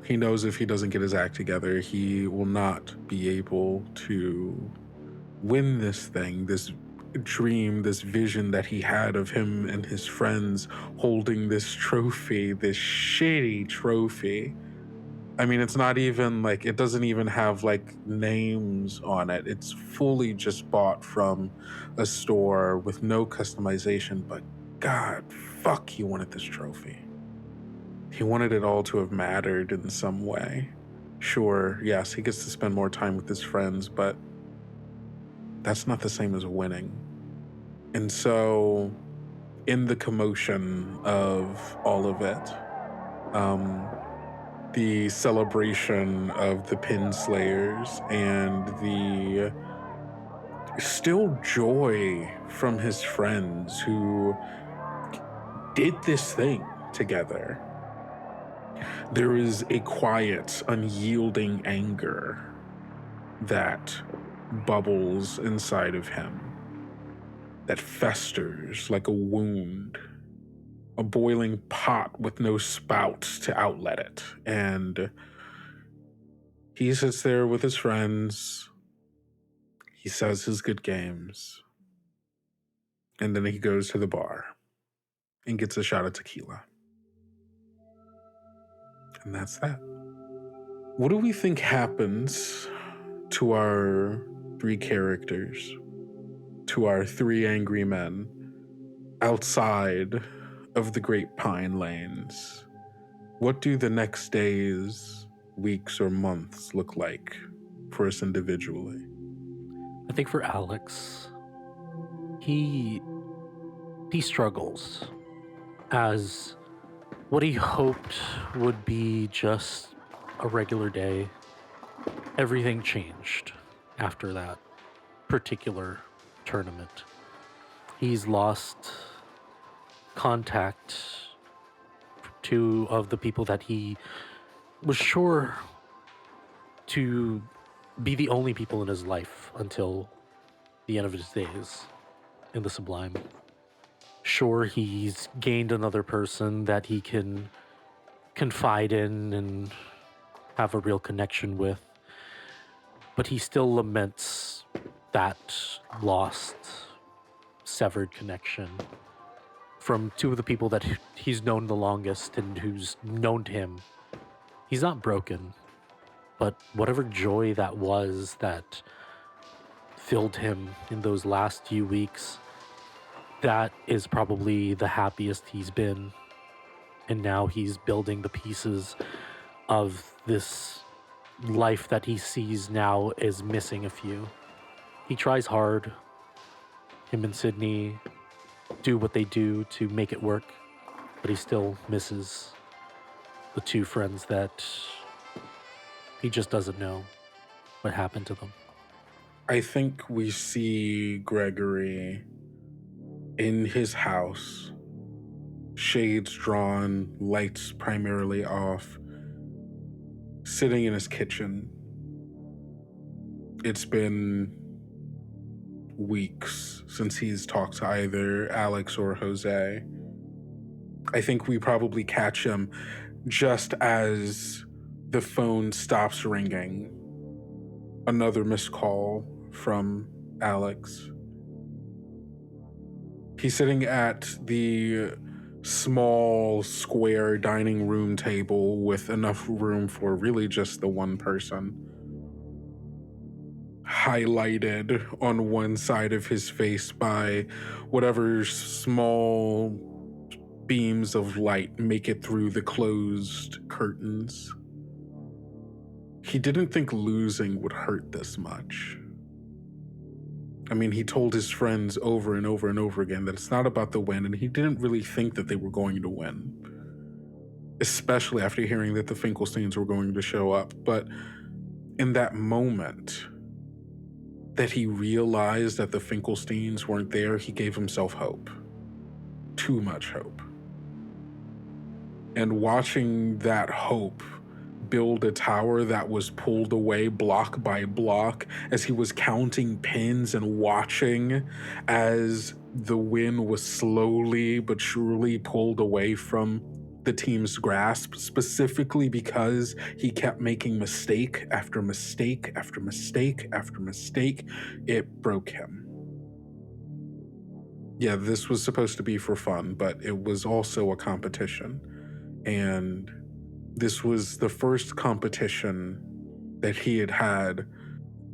E: He knows if he doesn't get his act together, he will not be able to win this thing, this dream, this vision that he had of him and his friends holding this trophy, this shitty trophy. I mean, it's not even like, it doesn't even have like names on it. It's fully just bought from a store with no customization, but God, fuck, he wanted this trophy. He wanted it all to have mattered in some way. Sure, yes, he gets to spend more time with his friends, but that's not the same as winning. And so, in the commotion of all of it, the celebration of the Pin Slayers and the still joy from his friends who did this thing together, there is a quiet, unyielding anger that bubbles inside of him, that festers like a wound, a boiling pot with no spout to outlet it. And he sits there with his friends, he says his good games, and then he goes to the bar and gets a shot of tequila. And that's that. What do we think happens to our 3 characters, to our 3 angry men, outside of the Great Pine Lanes? What do the next days, weeks, or months look like for us individually?
C: I think for Alex, he struggles as what he hoped would be just a regular day everything changed after that particular tournament. He's lost contact two of the people that he was sure to be the only people in his life until the end of his days in the Sublime. Sure, he's gained another person that he can confide in and have a real connection with, but he still laments that lost, severed connection from two of the people that he's known the longest and who's known him. He's not broken, but whatever joy that was that filled him in those last few weeks, that is probably the happiest he's been. And now he's building the pieces of this life that he sees now is missing a few. He tries hard. Him and Sydney do what they do to make it work, but he still misses the two friends that he just doesn't know what happened to them.
E: I think we see Gregory in his house, shades drawn, lights primarily off, sitting in his kitchen. It's been weeks since he's talked to either Alex or Jose. I think we probably catch him just as the phone stops ringing. Another missed call from Alex. He's sitting at the small square dining room table with enough room for really just the one person. Highlighted on one side of his face by whatever small beams of light make it through the closed curtains. He didn't think losing would hurt this much. I mean, he told his friends over and over and over again that it's not about the win, and he didn't really think that they were going to win. Especially after hearing that the Finkelsteins were going to show up. But in that moment that he realized that the Finkelsteins weren't there, he gave himself hope. Too much hope. And watching that hope build a tower that was pulled away block by block as he was counting pins and watching as the win was slowly but surely pulled away from the team's grasp, specifically because he kept making mistake after mistake after mistake after mistake, it broke him. Yeah, this was supposed to be for fun, but it was also a competition. And this was the first competition that he had had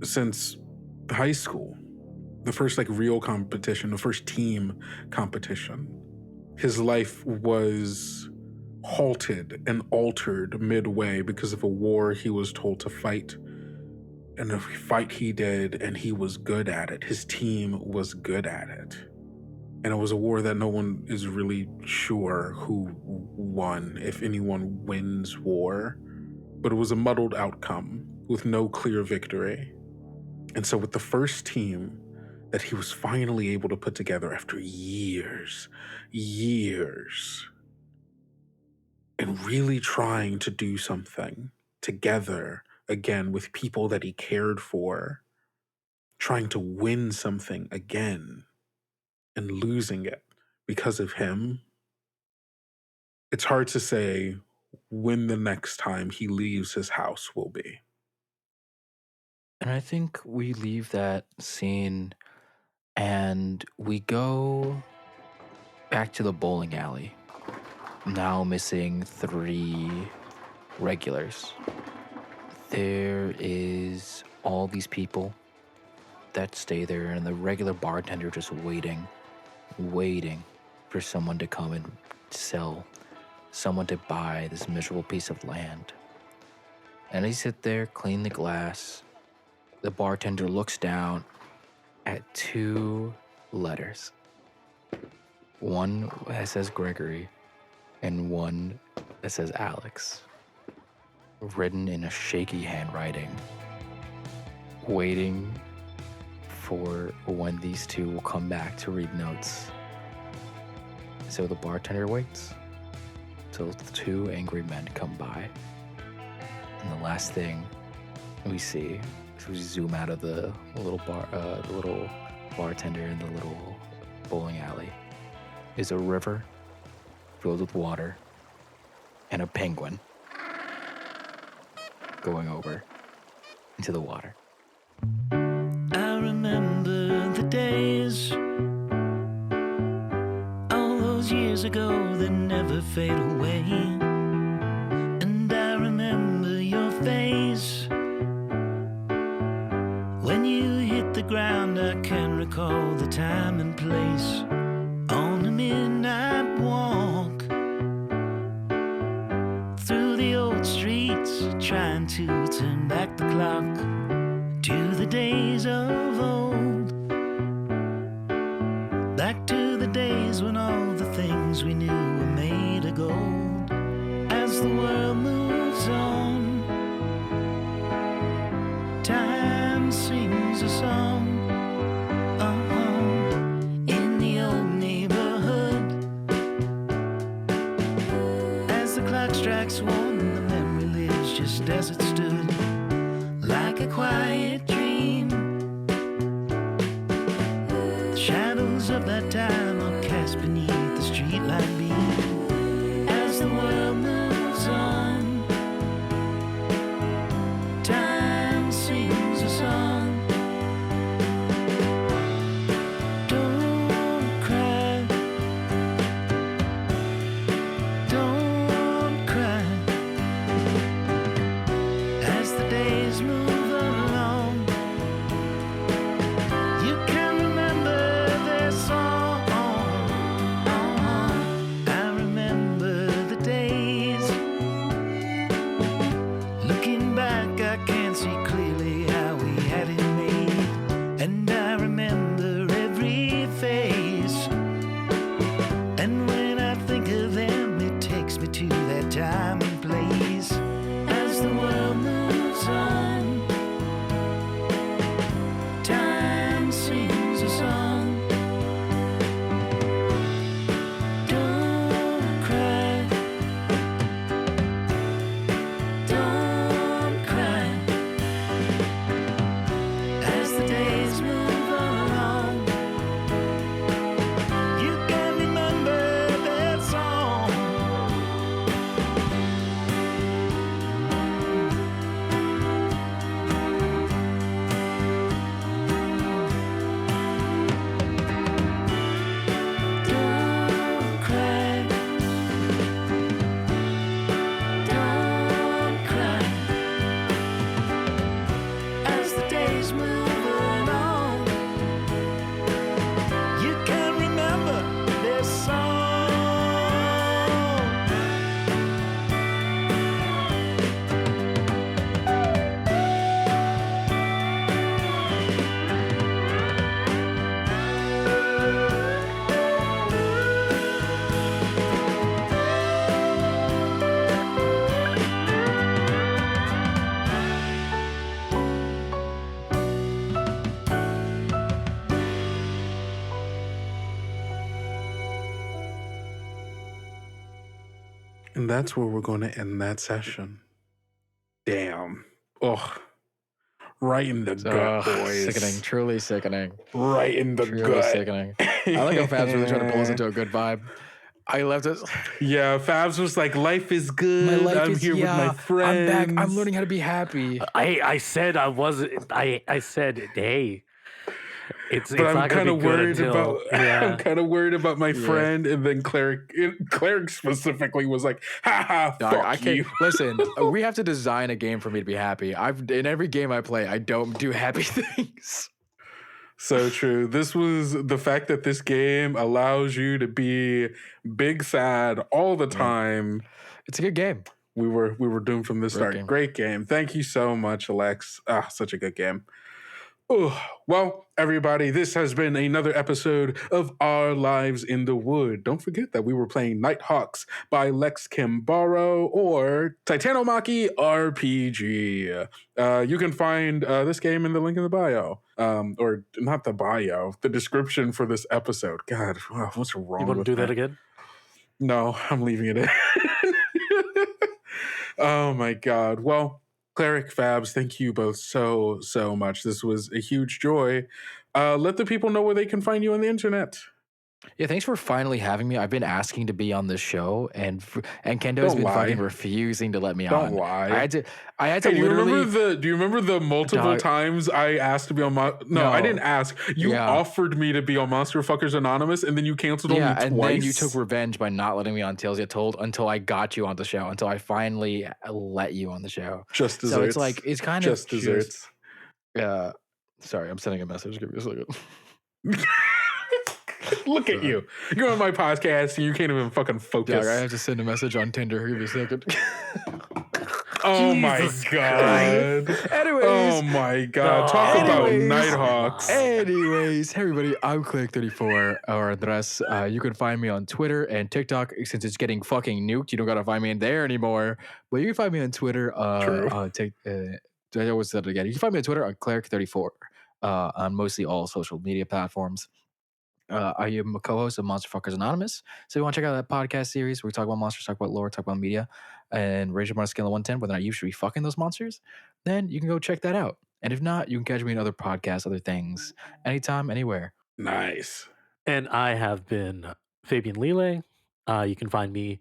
E: since high school. The first real competition, the first team competition. His life was halted and altered midway because of a war he was told to fight. And a fight he did, and he was good at it. His team was good at it. And it was a war that no one is really sure who won, if anyone wins war. But it was a muddled outcome with no clear victory. And so with the first team that he was finally able to put together after years, and really trying to do something together again with people that he cared for, trying to win something again, and losing it because of him, it's hard to say when the next time he leaves his house will be.
B: And I think we leave that scene and we go back to the bowling alley, now missing 3 regulars. There is all these people that stay there, and the regular bartender just waiting for someone to come and sell, someone to buy this miserable piece of land. And they sit there, clean the glass. The bartender looks down at 2 letters. One that says Gregory and one that says Alex, written in a shaky handwriting. waiting for when these two will come back to read notes. So the bartender waits till the two angry men come by. And the last thing we see is we zoom out of the little bartender in the little bowling alley is a river filled with water and a penguin going over into the water.
D: I remember the days, all those years ago that never fade away. And I remember your face when you hit the ground. I can recall the time and place on a midnight walk through the old streets, trying to turn back the clock to the days of old, back to the days when all the things we knew were made of gold. As the world moves on, time sings a song. In the old neighborhood, as the clock strikes one, the memory lives just as it stood, like a quiet dream. The shadows of that time are cast beneath the streetlight beam. As the world moves on, time sings a song. Don't cry, don't cry. As the days move along, you can remember their song. I remember the days. Looking back, I can't see clearly how we had it made. And I remember every face. And when I think of them, it takes me to that time and place. As the world moves on, time sings a song. Don't cry, don't cry. As the days move along, you can remember that song. Don't cry, don't cry. As the days move along, you can remember this song.
E: And that's where we're going to end that session. Damn. Ugh. Right in the gut, boys.
B: Sickening, truly sickening.
E: Right in the
B: Truly
E: gut.
B: sickening. I like how Fab's really trying to pull us into a good vibe. I left us.
E: Yeah, Fabs was like, life is good. I'm here with my friends.
B: I'm back. I'm learning how to be happy.
C: I said I wasn't. I said, hey, it's
E: But I'm
C: not
E: kind
C: gonna
E: of
C: be good
E: worried
C: until,
E: about.
C: yeah.
E: I'm kind of worried about my friend, and then Cleric specifically was like, "Haha,
B: Dog,
E: fuck
B: I can't
E: you."
B: listen. We have to design a game for me to be happy. In every game I play, I don't do happy things.
E: So true. This was the fact that this game allows you to be big sad all the time.
B: It's a good game.
E: We were doomed from the start.
B: game.
E: Great game. Thank you so much, Alex. Such a good game. Well, everybody, this has been another episode of Our Lives in the Wood. Don't forget that we were playing Nighthawks by Lex Kimbaro or Titanomachy RPG. You can find this game in the link in the bio. Or not the bio, the description for this episode. God, wow, what's wrong
C: You want to
E: with
C: do that
E: me?
C: again?
E: No, I'm leaving it in. Oh my God. Well, Cleric Fabs, thank you both so much. This was a huge joy. Let the people know where they can find you on the internet.
B: Yeah, thanks for finally having me. I've been asking to be on this show, and Kendo's
E: Don't
B: been fucking
E: lie.
B: refusing to let me
E: Don't
B: on.
E: lie.
B: I had to
E: Hey,
B: literally.
E: do you remember the multiple
B: Dog.
E: times I asked to be on No,
B: No.
E: I didn't ask. You
B: Yeah.
E: offered me to be on Monster Fuckers Anonymous, and then you canceled on me
B: Yeah, and
E: twice.
B: then you took revenge by not letting me on Tales Yet Told until I got you on the show, until I finally let you on the show.
E: Just desserts.
B: So it's like, it's kind
E: just
B: of
E: desserts.
B: Sorry, I'm sending a message. Give me a second.
E: Look at you. You're on my podcast and you can't even fucking focus.
B: Dog, I have to send a message on Tinder. Give me a second.
E: Oh my
C: Jesus
E: God.
B: Anyways.
E: Oh my God. Talk about Nighthawks.
B: Anyways, hey everybody, I'm Cleric34 or Andres. You can find me on Twitter and TikTok. Since it's getting fucking nuked, you don't gotta find me in there anymore. But you can find me on Twitter.
E: True.
B: I always said it again. You can find me on Twitter on Cleric34 on mostly all social media platforms. I am a co-host of Monster Fuckers Anonymous. So if you want to check out that podcast series where we talk about monsters, talk about lore, talk about media, and rate them on a scale of 1 to 10, whether or not you should be fucking those monsters, then you can go check that out. And if not, you can catch me in other podcasts, other things, anytime, anywhere.
E: Nice.
C: And I have been Fabian Lele. You can find me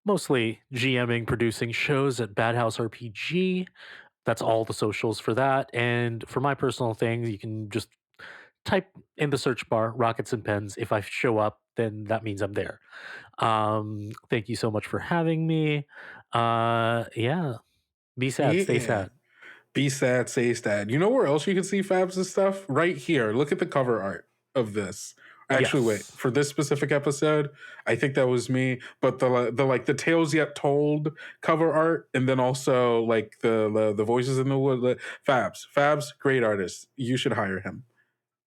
C: mostly GMing, producing shows at Bad House RPG. That's all the socials for that. And for my personal things, you can just type in the search bar Rockets and Pens. If I show up, then that means I'm there. Thank you so much for having me. Yeah. Be sad, stay sad.
E: Be sad, stay sad. You know where else you can see Fabs and stuff? Right here. Look at the cover art of this. Actually, wait.
C: Yes.
E: For this specific episode, I think that was me. But the like the Tales Yet Told cover art, and then also like the Voices in the Wood. Fabs, great artist. You should hire him.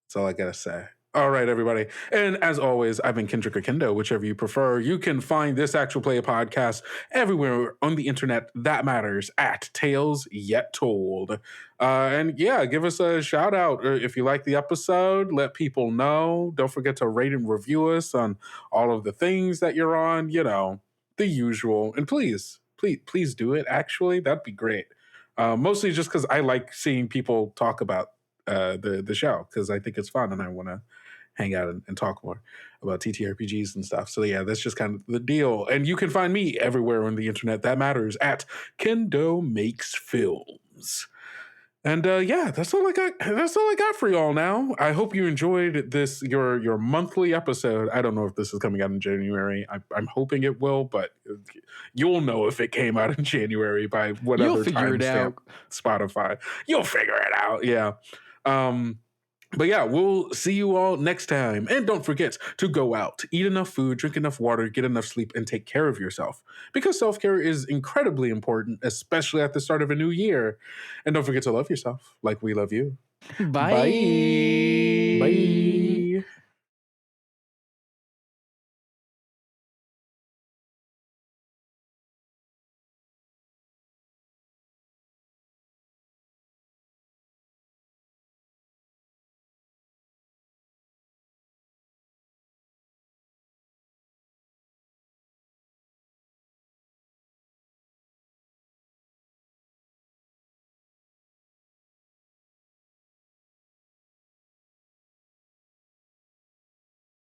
E: That's all I gotta say. All right, everybody. And as always, I've been Kendrick or Kendo, whichever you prefer. You can find this Actual Play podcast everywhere on the internet that matters at Tales Yet Told. And yeah, give us a shout out if you like the episode. Let people know. Don't forget to rate and review us on all of the things that you're on. You know, the usual. And please do it. Actually, that'd be great. Mostly just because I like seeing people talk about the show because I think it's fun and I want to hang out and talk more about TTRPGs and stuff. So yeah, that's just kind of the deal. And you can find me everywhere on the internet that matters at Kendo Makes Films. And yeah, that's all I got. That's all I got for y'all now. I hope you enjoyed this your monthly episode. I don't know if this is coming out in January. I'm hoping it will, but you'll know if it came out in January by whatever
B: You'll figure it
E: timestamp
B: out.
E: Spotify. You'll figure it out. Yeah. But yeah, we'll see you all next time. And don't forget to go out, eat enough food, drink enough water, get enough sleep, and take care of yourself. Because self-care is incredibly important, especially at the start of a new year. And don't forget to love yourself like we love you.
B: Bye.
C: Bye.